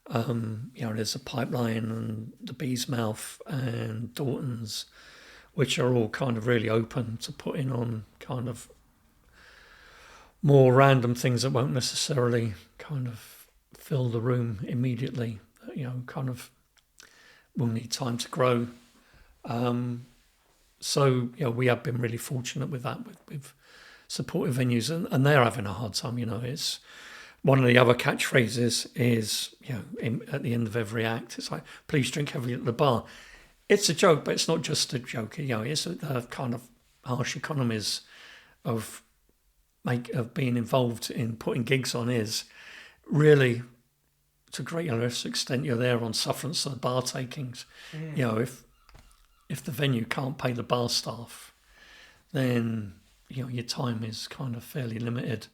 There's a Pipeline and the Bee's Mouth and Dorton's, which are all kind of really open to putting on kind of more random things that won't necessarily kind of fill the room immediately. Kind of will need time to grow. So we have been really fortunate with that, with supportive venues, and they're having a hard time. It's one of the other catchphrases is at the end of every act, it's like, please drink heavily at the bar. It's a joke, but it's not just a joke. It's the kind of harsh economies of being involved in putting gigs on is really, to a great extent, you're there on sufferance of bar takings. If the venue can't pay the bar staff, then your time is kind of fairly limited.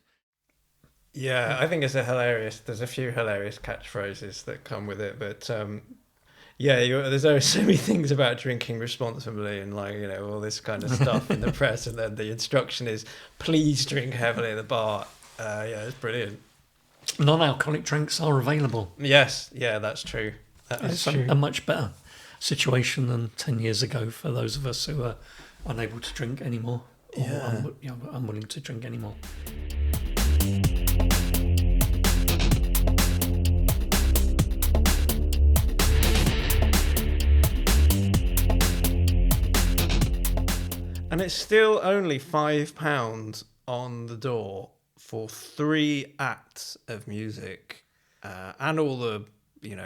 Yeah, I think there's a few hilarious catchphrases that come with it, but there's always so many things about drinking responsibly and all this kind of stuff in the press, and then the instruction is please drink heavily at the bar. It's brilliant. Non-alcoholic drinks are available. Yes, yeah, that's true. It's a much better situation than 10 years ago for those of us who are unable to drink anymore, or unwilling to drink anymore. And it's still only £5 on the door for 3 acts of music, and all the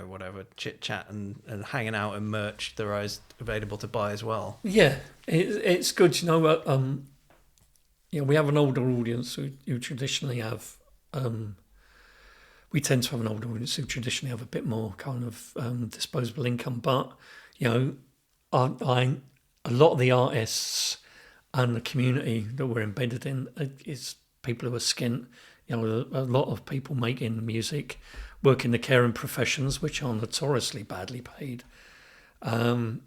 whatever chit chat and hanging out and merch there is available to buy as well. Yeah, it's good. We have an older audience who traditionally have. We tend to have an older audience who traditionally have a bit more kind of disposable income, but a lot of the artists and the community that we're embedded in is people who are skint. A lot of people making music work in the caring professions, which are notoriously badly paid. And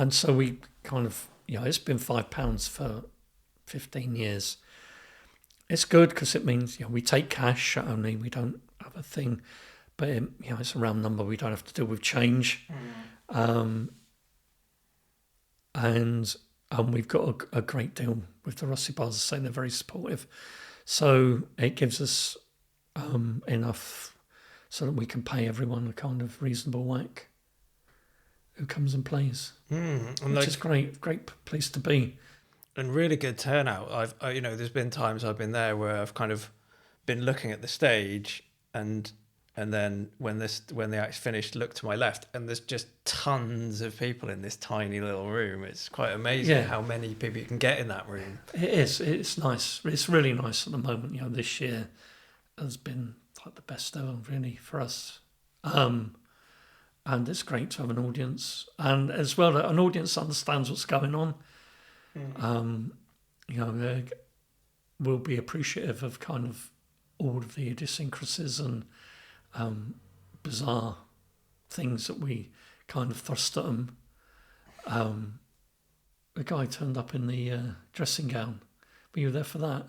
so we kind of, it's been £5 for 15 years. It's good because it means, we take cash only, we don't have a thing, but it's a round number, we don't have to deal with change. And we've got a great deal with the Rossi Bars. I say they're very supportive. So it gives us enough so that we can pay everyone a kind of reasonable whack who comes and plays, which is great place to be. And really good turnout. There's been times I've been there where I've kind of been looking at the stage and then when the act's finished, look to my left, and there's just tons of people in this tiny little room. It's quite amazing how many people you can get in that room. It is. It's nice. It's really nice at the moment. This year has been like the best ever, really, for us. And it's great to have an audience, and as well, an audience understands what's going on. We'll be appreciative of kind of all of the idiosyncrasies and bizarre things that we kind of thrust at them. The guy turned up in the dressing gown. Were you there for that?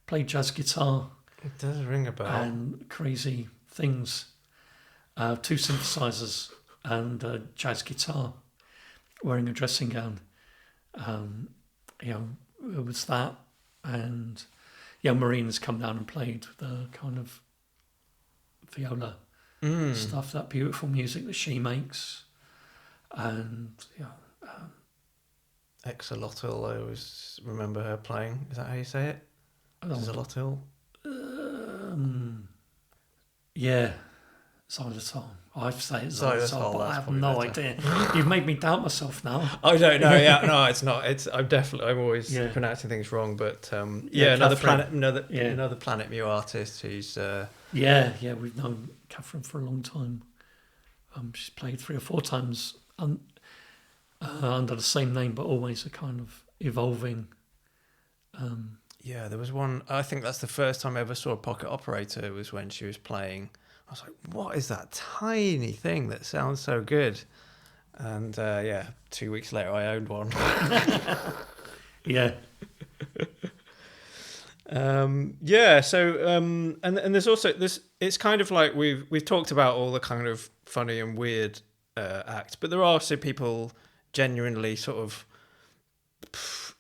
Played jazz guitar. It does ring a bell. And crazy things. 2 synthesizers and jazz guitar, wearing a dressing gown. It was that, and Marina's come down and played the kind of viola stuff, that beautiful music that she makes, and Exile, I always remember her playing. Is that how you say it? Exile. Xylitol. I say it's xylitol, but I have no idea. You've made me doubt myself now. I don't know. Yeah, no, it's not. I'm always pronouncing things wrong. But another Planet Mu artist who's. We've known Catherine for a long time. She's played 3 or 4 times under the same name, but always a kind of evolving. There was one. I think that's the first time I ever saw a pocket operator. Was when she was playing. I was like, what is that tiny thing that sounds so good? And 2 weeks later, I owned one. Yeah. And there's also this. It's kind of like we've talked about all the kind of funny and weird acts, but there are also people genuinely sort of,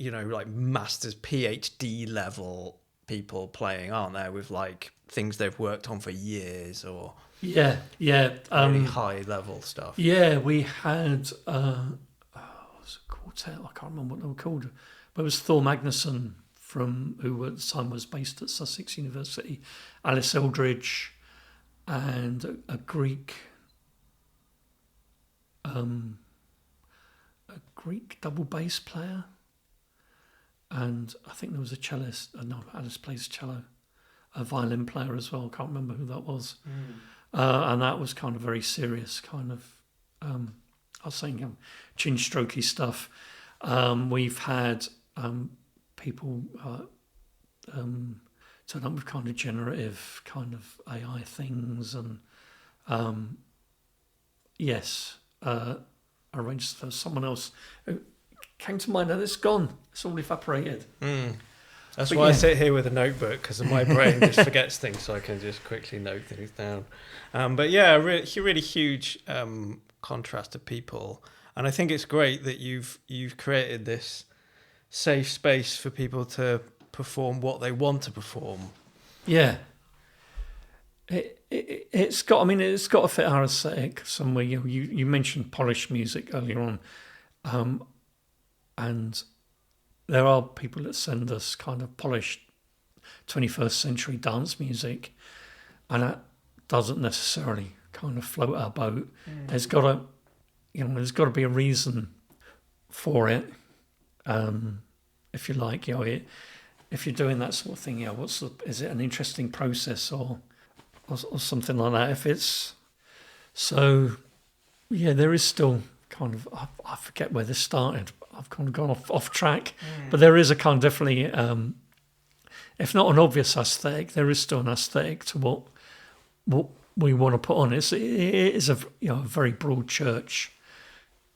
like masters, PhD level people playing, aren't there? With like things they've worked on for years, or really high level stuff. Yeah, we had it was a quartet. I can't remember what they were called, but it was Thor Magnusson who at the time was based at Sussex University, Alice Eldridge, and a Greek double bass player, and I think there was a cellist. No, Alice plays cello. A violin player as well. I can't remember who that was. And that was kind of very serious, kind of, I was saying, chin strokey stuff. We've had people done up with kind of generative kind of AI things, and arranged for someone else who came to mind, and it's gone. It's all evaporated. That's why I sit here with a notebook, because my brain just forgets things, so I can just quickly note things down. But yeah, really huge contrast of people, and I think it's great that you've created this safe space for people to perform what they want to perform. Yeah, it's got. I mean, it's got to fit our aesthetic somewhere. You mentioned polished music earlier on, and there are people that send us kind of polished 21st century dance music, and that doesn't necessarily kind of float our boat. There's got to be a reason for it. If you like, if you're doing that sort of thing, is it an interesting process or something like that? If it's so, there is still kind of, I forget where this started. I've kind of gone off track, but there is a kind of definitely, if not an obvious aesthetic, there is still an aesthetic to what we want to put on. It is a very broad church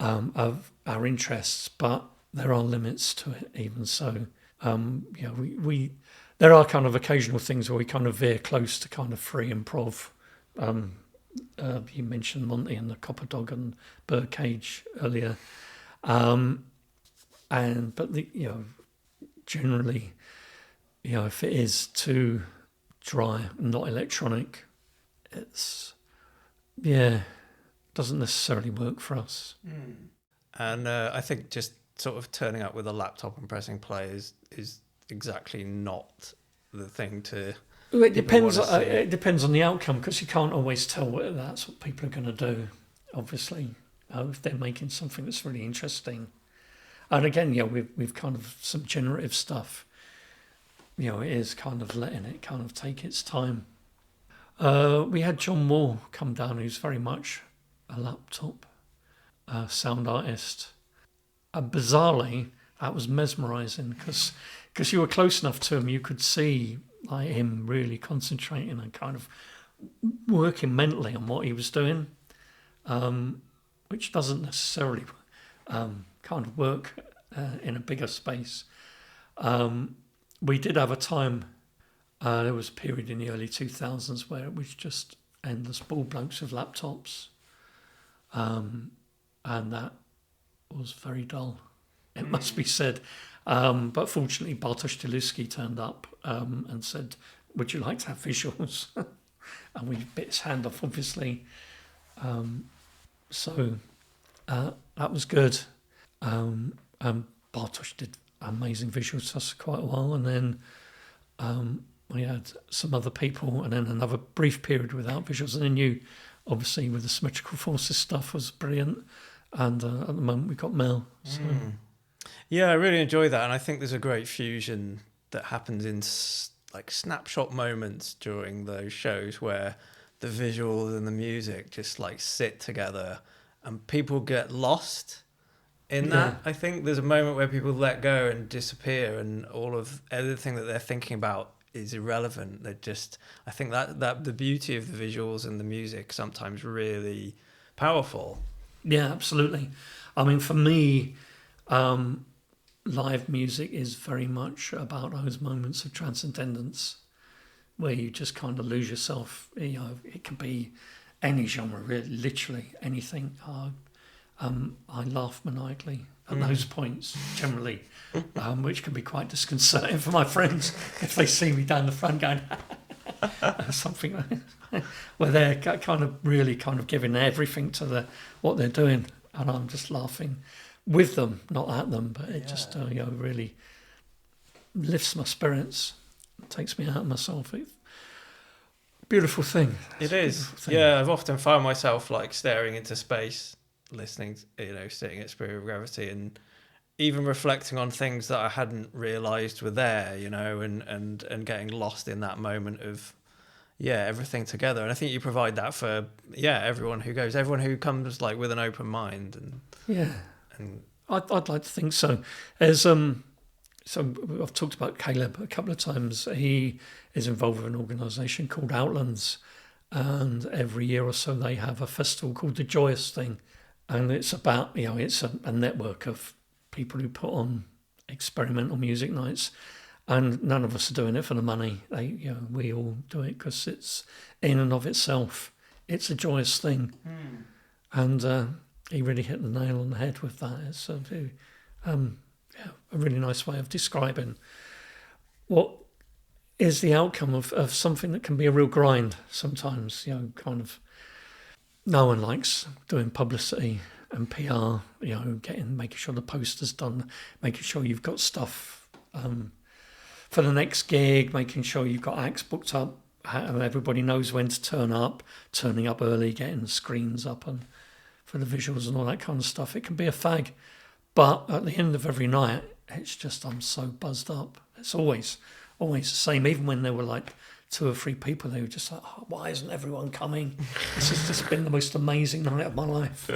of our interests, but there are limits to it. Even so, we there are kind of occasional things where we kind of veer close to kind of free improv. You mentioned Monty and the Copper Dog and Birdcage earlier. Generally, if it is too dry, not electronic, doesn't necessarily work for us. And I think just sort of turning up with a laptop and pressing play is exactly not the thing to. It depends. It depends on the outcome, because you can't always tell whether that's what people are going to do. Obviously, if they're making something that's really interesting. And again, we've kind of some generative stuff. It is kind of letting it kind of take its time. We had John Moore come down, who's very much a laptop sound artist. Bizarrely, that was mesmerising, because you were close enough to him, you could see like him really concentrating and kind of working mentally on what he was doing, which doesn't necessarily kind of work in a bigger space. We did have a time, there was a period in the early 2000s where it was just endless bald blokes with laptops, and that was very dull, it must be said. But fortunately, Bartosz Tyluski turned up and said, "Would you like to have visuals?" And we bit his hand off, obviously. So that was good. Bartosz did amazing visuals for us for quite a while, and then we had some other people, and then another brief period without visuals, and then you, obviously, with the symmetrical forces stuff was brilliant, and at the moment we've got Mel. So. Yeah, I really enjoy that, and I think there's a great fusion that happens in like snapshot moments during those shows where the visuals and the music just like sit together, and people get lost in that. I think there's a moment where people let go and disappear, and all of everything that they're thinking about is irrelevant. I think that the beauty of the visuals and the music sometimes really powerful. Yeah, absolutely. I mean, for me, live music is very much about those moments of transcendence where you just kind of lose yourself. It can be any genre, really, literally anything. I laugh maniacally at those points generally, which can be quite disconcerting for my friends if they see me down the front going something like that, where they're kind of really kind of giving everything to what they're doing, and I'm just laughing with them, not at them, but it just really lifts my spirits, takes me out of myself. Beautiful thing. It is. Yeah, I've often found myself like staring into space, listening, sitting at Spirit of Gravity, and even reflecting on things that I hadn't realised were there, and getting lost in that moment of everything together. And I think you provide that for everyone who comes like with an open mind and I'd like to think so. There's so I've talked about Caleb a couple of times. He is involved with an organisation called Outlands, and every year or so they have a festival called the Joyous Thing, and it's about, it's a network of people who put on experimental music nights, and none of us are doing it for the money. We all do it because it's in and of itself, it's a joyous thing. And he really hit the nail on the head with that. It's a really nice way of describing what is the outcome of something that can be a real grind sometimes. Kind of, no one likes doing publicity and PR, making sure the poster's done, making sure you've got stuff for the next gig, making sure you've got acts booked up, everybody knows when to turn up, turning up early, getting the screens up and for the visuals and all that kind of stuff. It can be a fag, but at the end of every night, it's just, I'm so buzzed up. It's always the same. Even when there were like 2 or 3 people, they were just like, oh, why isn't everyone coming? This has just been the most amazing night of my life.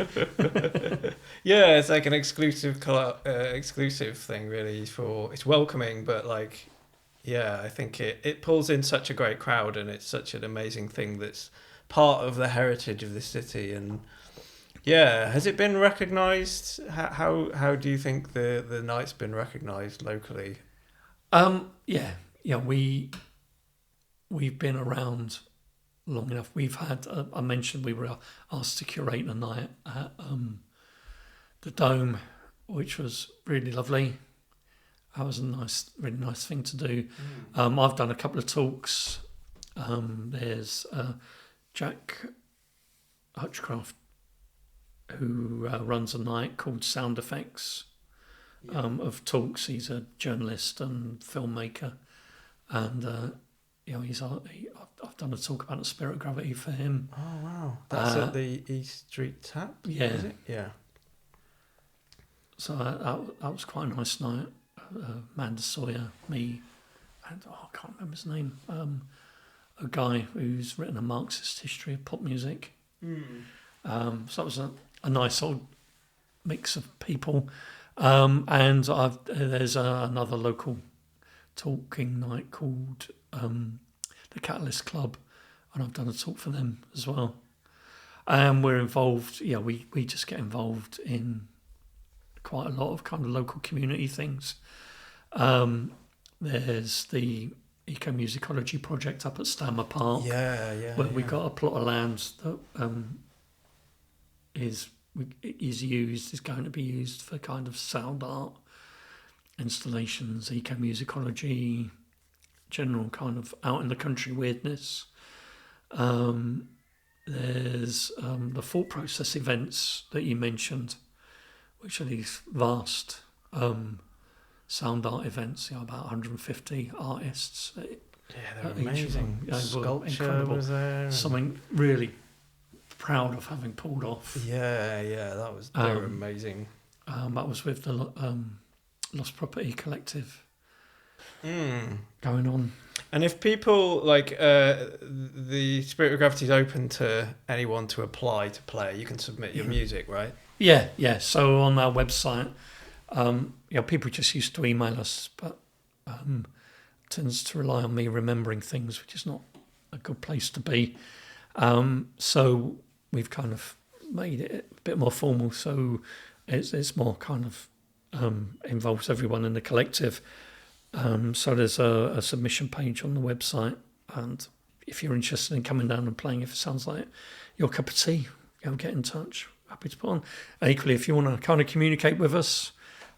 Yeah, it's like an exclusive thing, really. It's welcoming, but like, yeah, I think it pulls in such a great crowd, and it's such an amazing thing that's part of the heritage of the city. And yeah, has it been recognised? How do you think the night's been recognised locally? We've been around long enough. We've had, I mentioned we were asked to curate a night at the Dome, which was really lovely. That was a really nice thing to do. I've done a couple of talks. There's Jack Hutchcraft, who runs a night called Sound Effects of talks. He's a journalist and filmmaker, and I've done a talk about the spirit of gravity for him. Oh wow, that's at the East Street Tap. Yeah, is it? Yeah. So that was quite a nice night. Amanda Sawyer, me, and I can't remember his name. A guy who's written a Marxist history of pop music. So that was a nice old mix of people. And there's another local talking night called the Catalyst Club, and I've done a talk for them as well. And we're involved. We just get involved in quite a lot of kind of local community things. There's the eco-musicology project up at Stammer Park, where we got a plot of land that is going to be used for kind of sound art installations, eco-musicology, general kind of out in the country weirdness. There's the thought process events that you mentioned, which are these vast sound art events, about 150 artists. They're amazing. Sculpture was there. Something really proud of having pulled off. Yeah, they were amazing. That was with the Lost Property Collective going on. And if people the Spirit of Gravity is open to anyone to apply to play, you can submit your music, right? Yeah. So on our website, people just used to email us, but tends to rely on me remembering things, which is not a good place to be. So we've kind of made it a bit more formal. So it's more kind of involves everyone in the collective. So there's a submission page on the website, and if you're interested in coming down and playing, if it sounds like your cup of tea, get in touch. Happy to put on. And equally, if you want to kind of communicate with us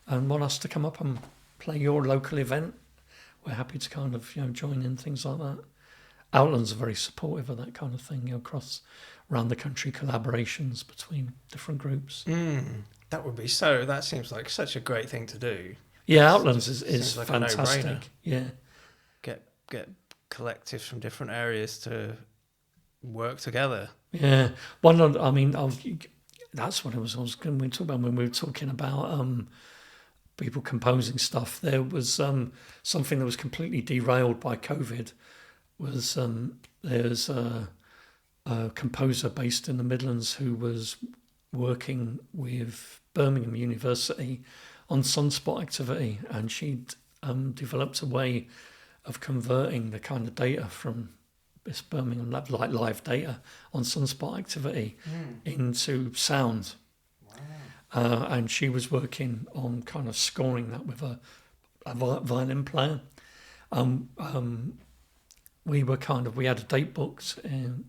and want us to come up and play your local event, we're happy to kind of join in things like that. Outlands are very supportive of that kind of thing, across around the country, collaborations between different groups. That seems like such a great thing to do. Yeah, Outlands is like fantastic. Yeah, get collectives from different areas to work together. Yeah, that's what I was going to talk about when we were talking about people composing stuff. There was something that was completely derailed by COVID. There's a composer based in the Midlands who was working with Birmingham University on sunspot activity, and she'd developed a way of converting the kind of data from this Birmingham lab, like live data on sunspot activity, into sound. Wow. And she was working on kind of scoring that with a violin player. We had a date booked in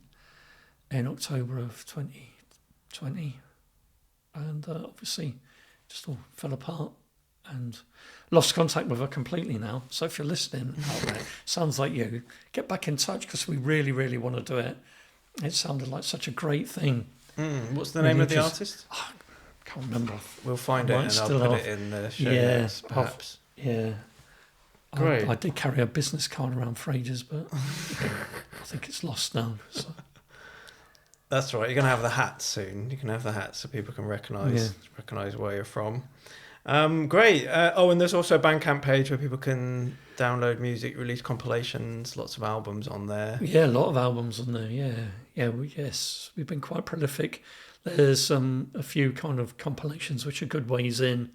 October of 2020, and obviously just all fell apart and lost contact with her completely now. So if you're listening out there, sounds like you, get back in touch, because we really, really want to do it. It sounded like such a great thing. What's the name of the artist? I can't remember. We'll find it and I'll put it in the show notes, perhaps. Great. I did carry a business card around for ages, but I think it's lost now. So. That's right. You're going to have the hat soon. You can have the hat so people can recognise where you're from. Great. And there's also a Bandcamp page where people can download music, release compilations, lots of albums on there. Yeah, a lot of albums on there. Yes, we've been quite prolific. There's a few kind of compilations which are good ways in.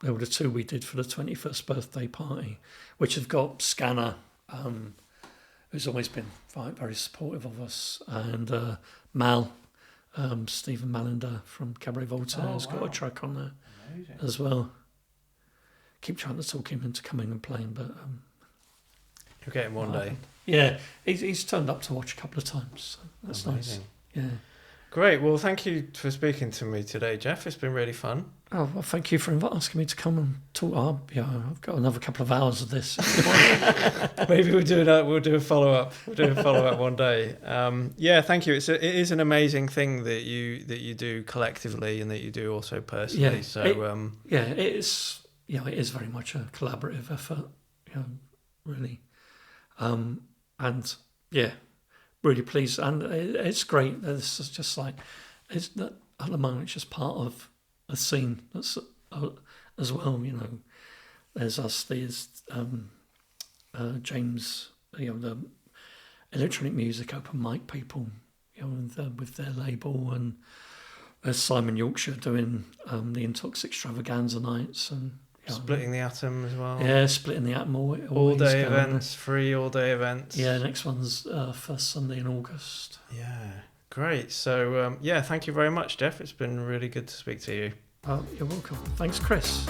There were the two we did for the 21st birthday party, which have got Scanner, who's always been very supportive of us, and Mal, Stephen Mallender from Cabaret Voltaire has got a track on there. Amazing. As well. Keep trying to talk him into coming and playing, but you'll get him one day. Yeah, he's turned up to watch a couple of times. So that's amazing. Nice. Yeah. Great. Well, thank you for speaking to me today, Geoff. It's been really fun. Oh, well, thank you for asking me to come and talk. I've got another couple of hours of this. Maybe we'll do a follow-up. We'll do a follow-up one day. Thank you. It is an amazing thing that you do collectively and that you do also personally. Yeah, so it is. It is very much a collaborative effort. Really, really pleased, and it's great. This is just like it's that alumni, it's just part of a scene that's as well. There's us. There's James. The electronic music open mic people. With their label, and there's Simon Yorkshire doing the Intox Extravaganza nights and. Splitting the Atom as well. Yeah, Splitting the Atom. All day events, free all day events. Yeah, next one's first Sunday in August. Yeah, great. So, thank you very much, Geoff. It's been really good to speak to you. You're welcome. Thanks, Chris.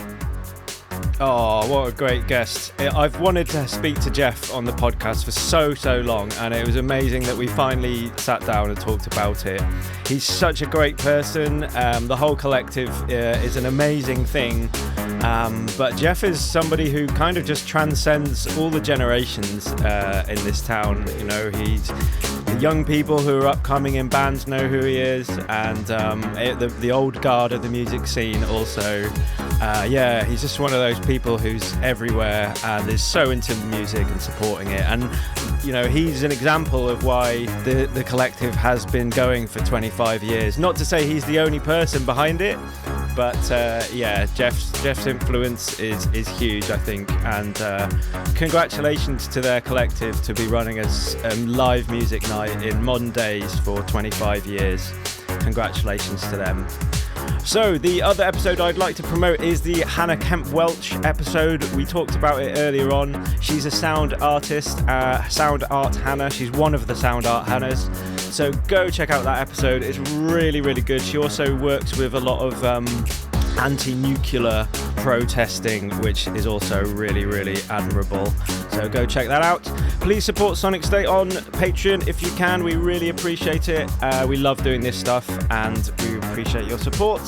Oh, what a great guest. I've wanted to speak to Geoff on the podcast for so long, and it was amazing that we finally sat down and talked about it. He's such a great person. The whole collective is an amazing thing. But Geoff is somebody who kind of just transcends all the generations in this town. He's the young people who are upcoming in bands know who he is, and the old guard of the music scene also. He's just one of those people who's everywhere and is so into music and supporting it. And he's an example of why the collective has been going for 25 years. Not to say he's the only person behind it, but Geoff's influence is huge, I think. And congratulations to their collective to be running a live music night in modern days for 25 years. Congratulations to them. So the other episode I'd like to promote is the Hannah Kemp Welch episode. We talked about it earlier on. She's a sound artist, Sound Art Hannah. She's one of the Sound Art Hannahs. So go check out that episode. It's really, really good. She also works with a lot of anti-nuclear protesting, which is also really, really admirable. So go check that out. Please support Sonic State on Patreon if you can. We really appreciate it. We love doing this stuff and we appreciate your support.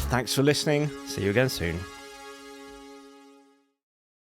Thanks for listening. See you again soon.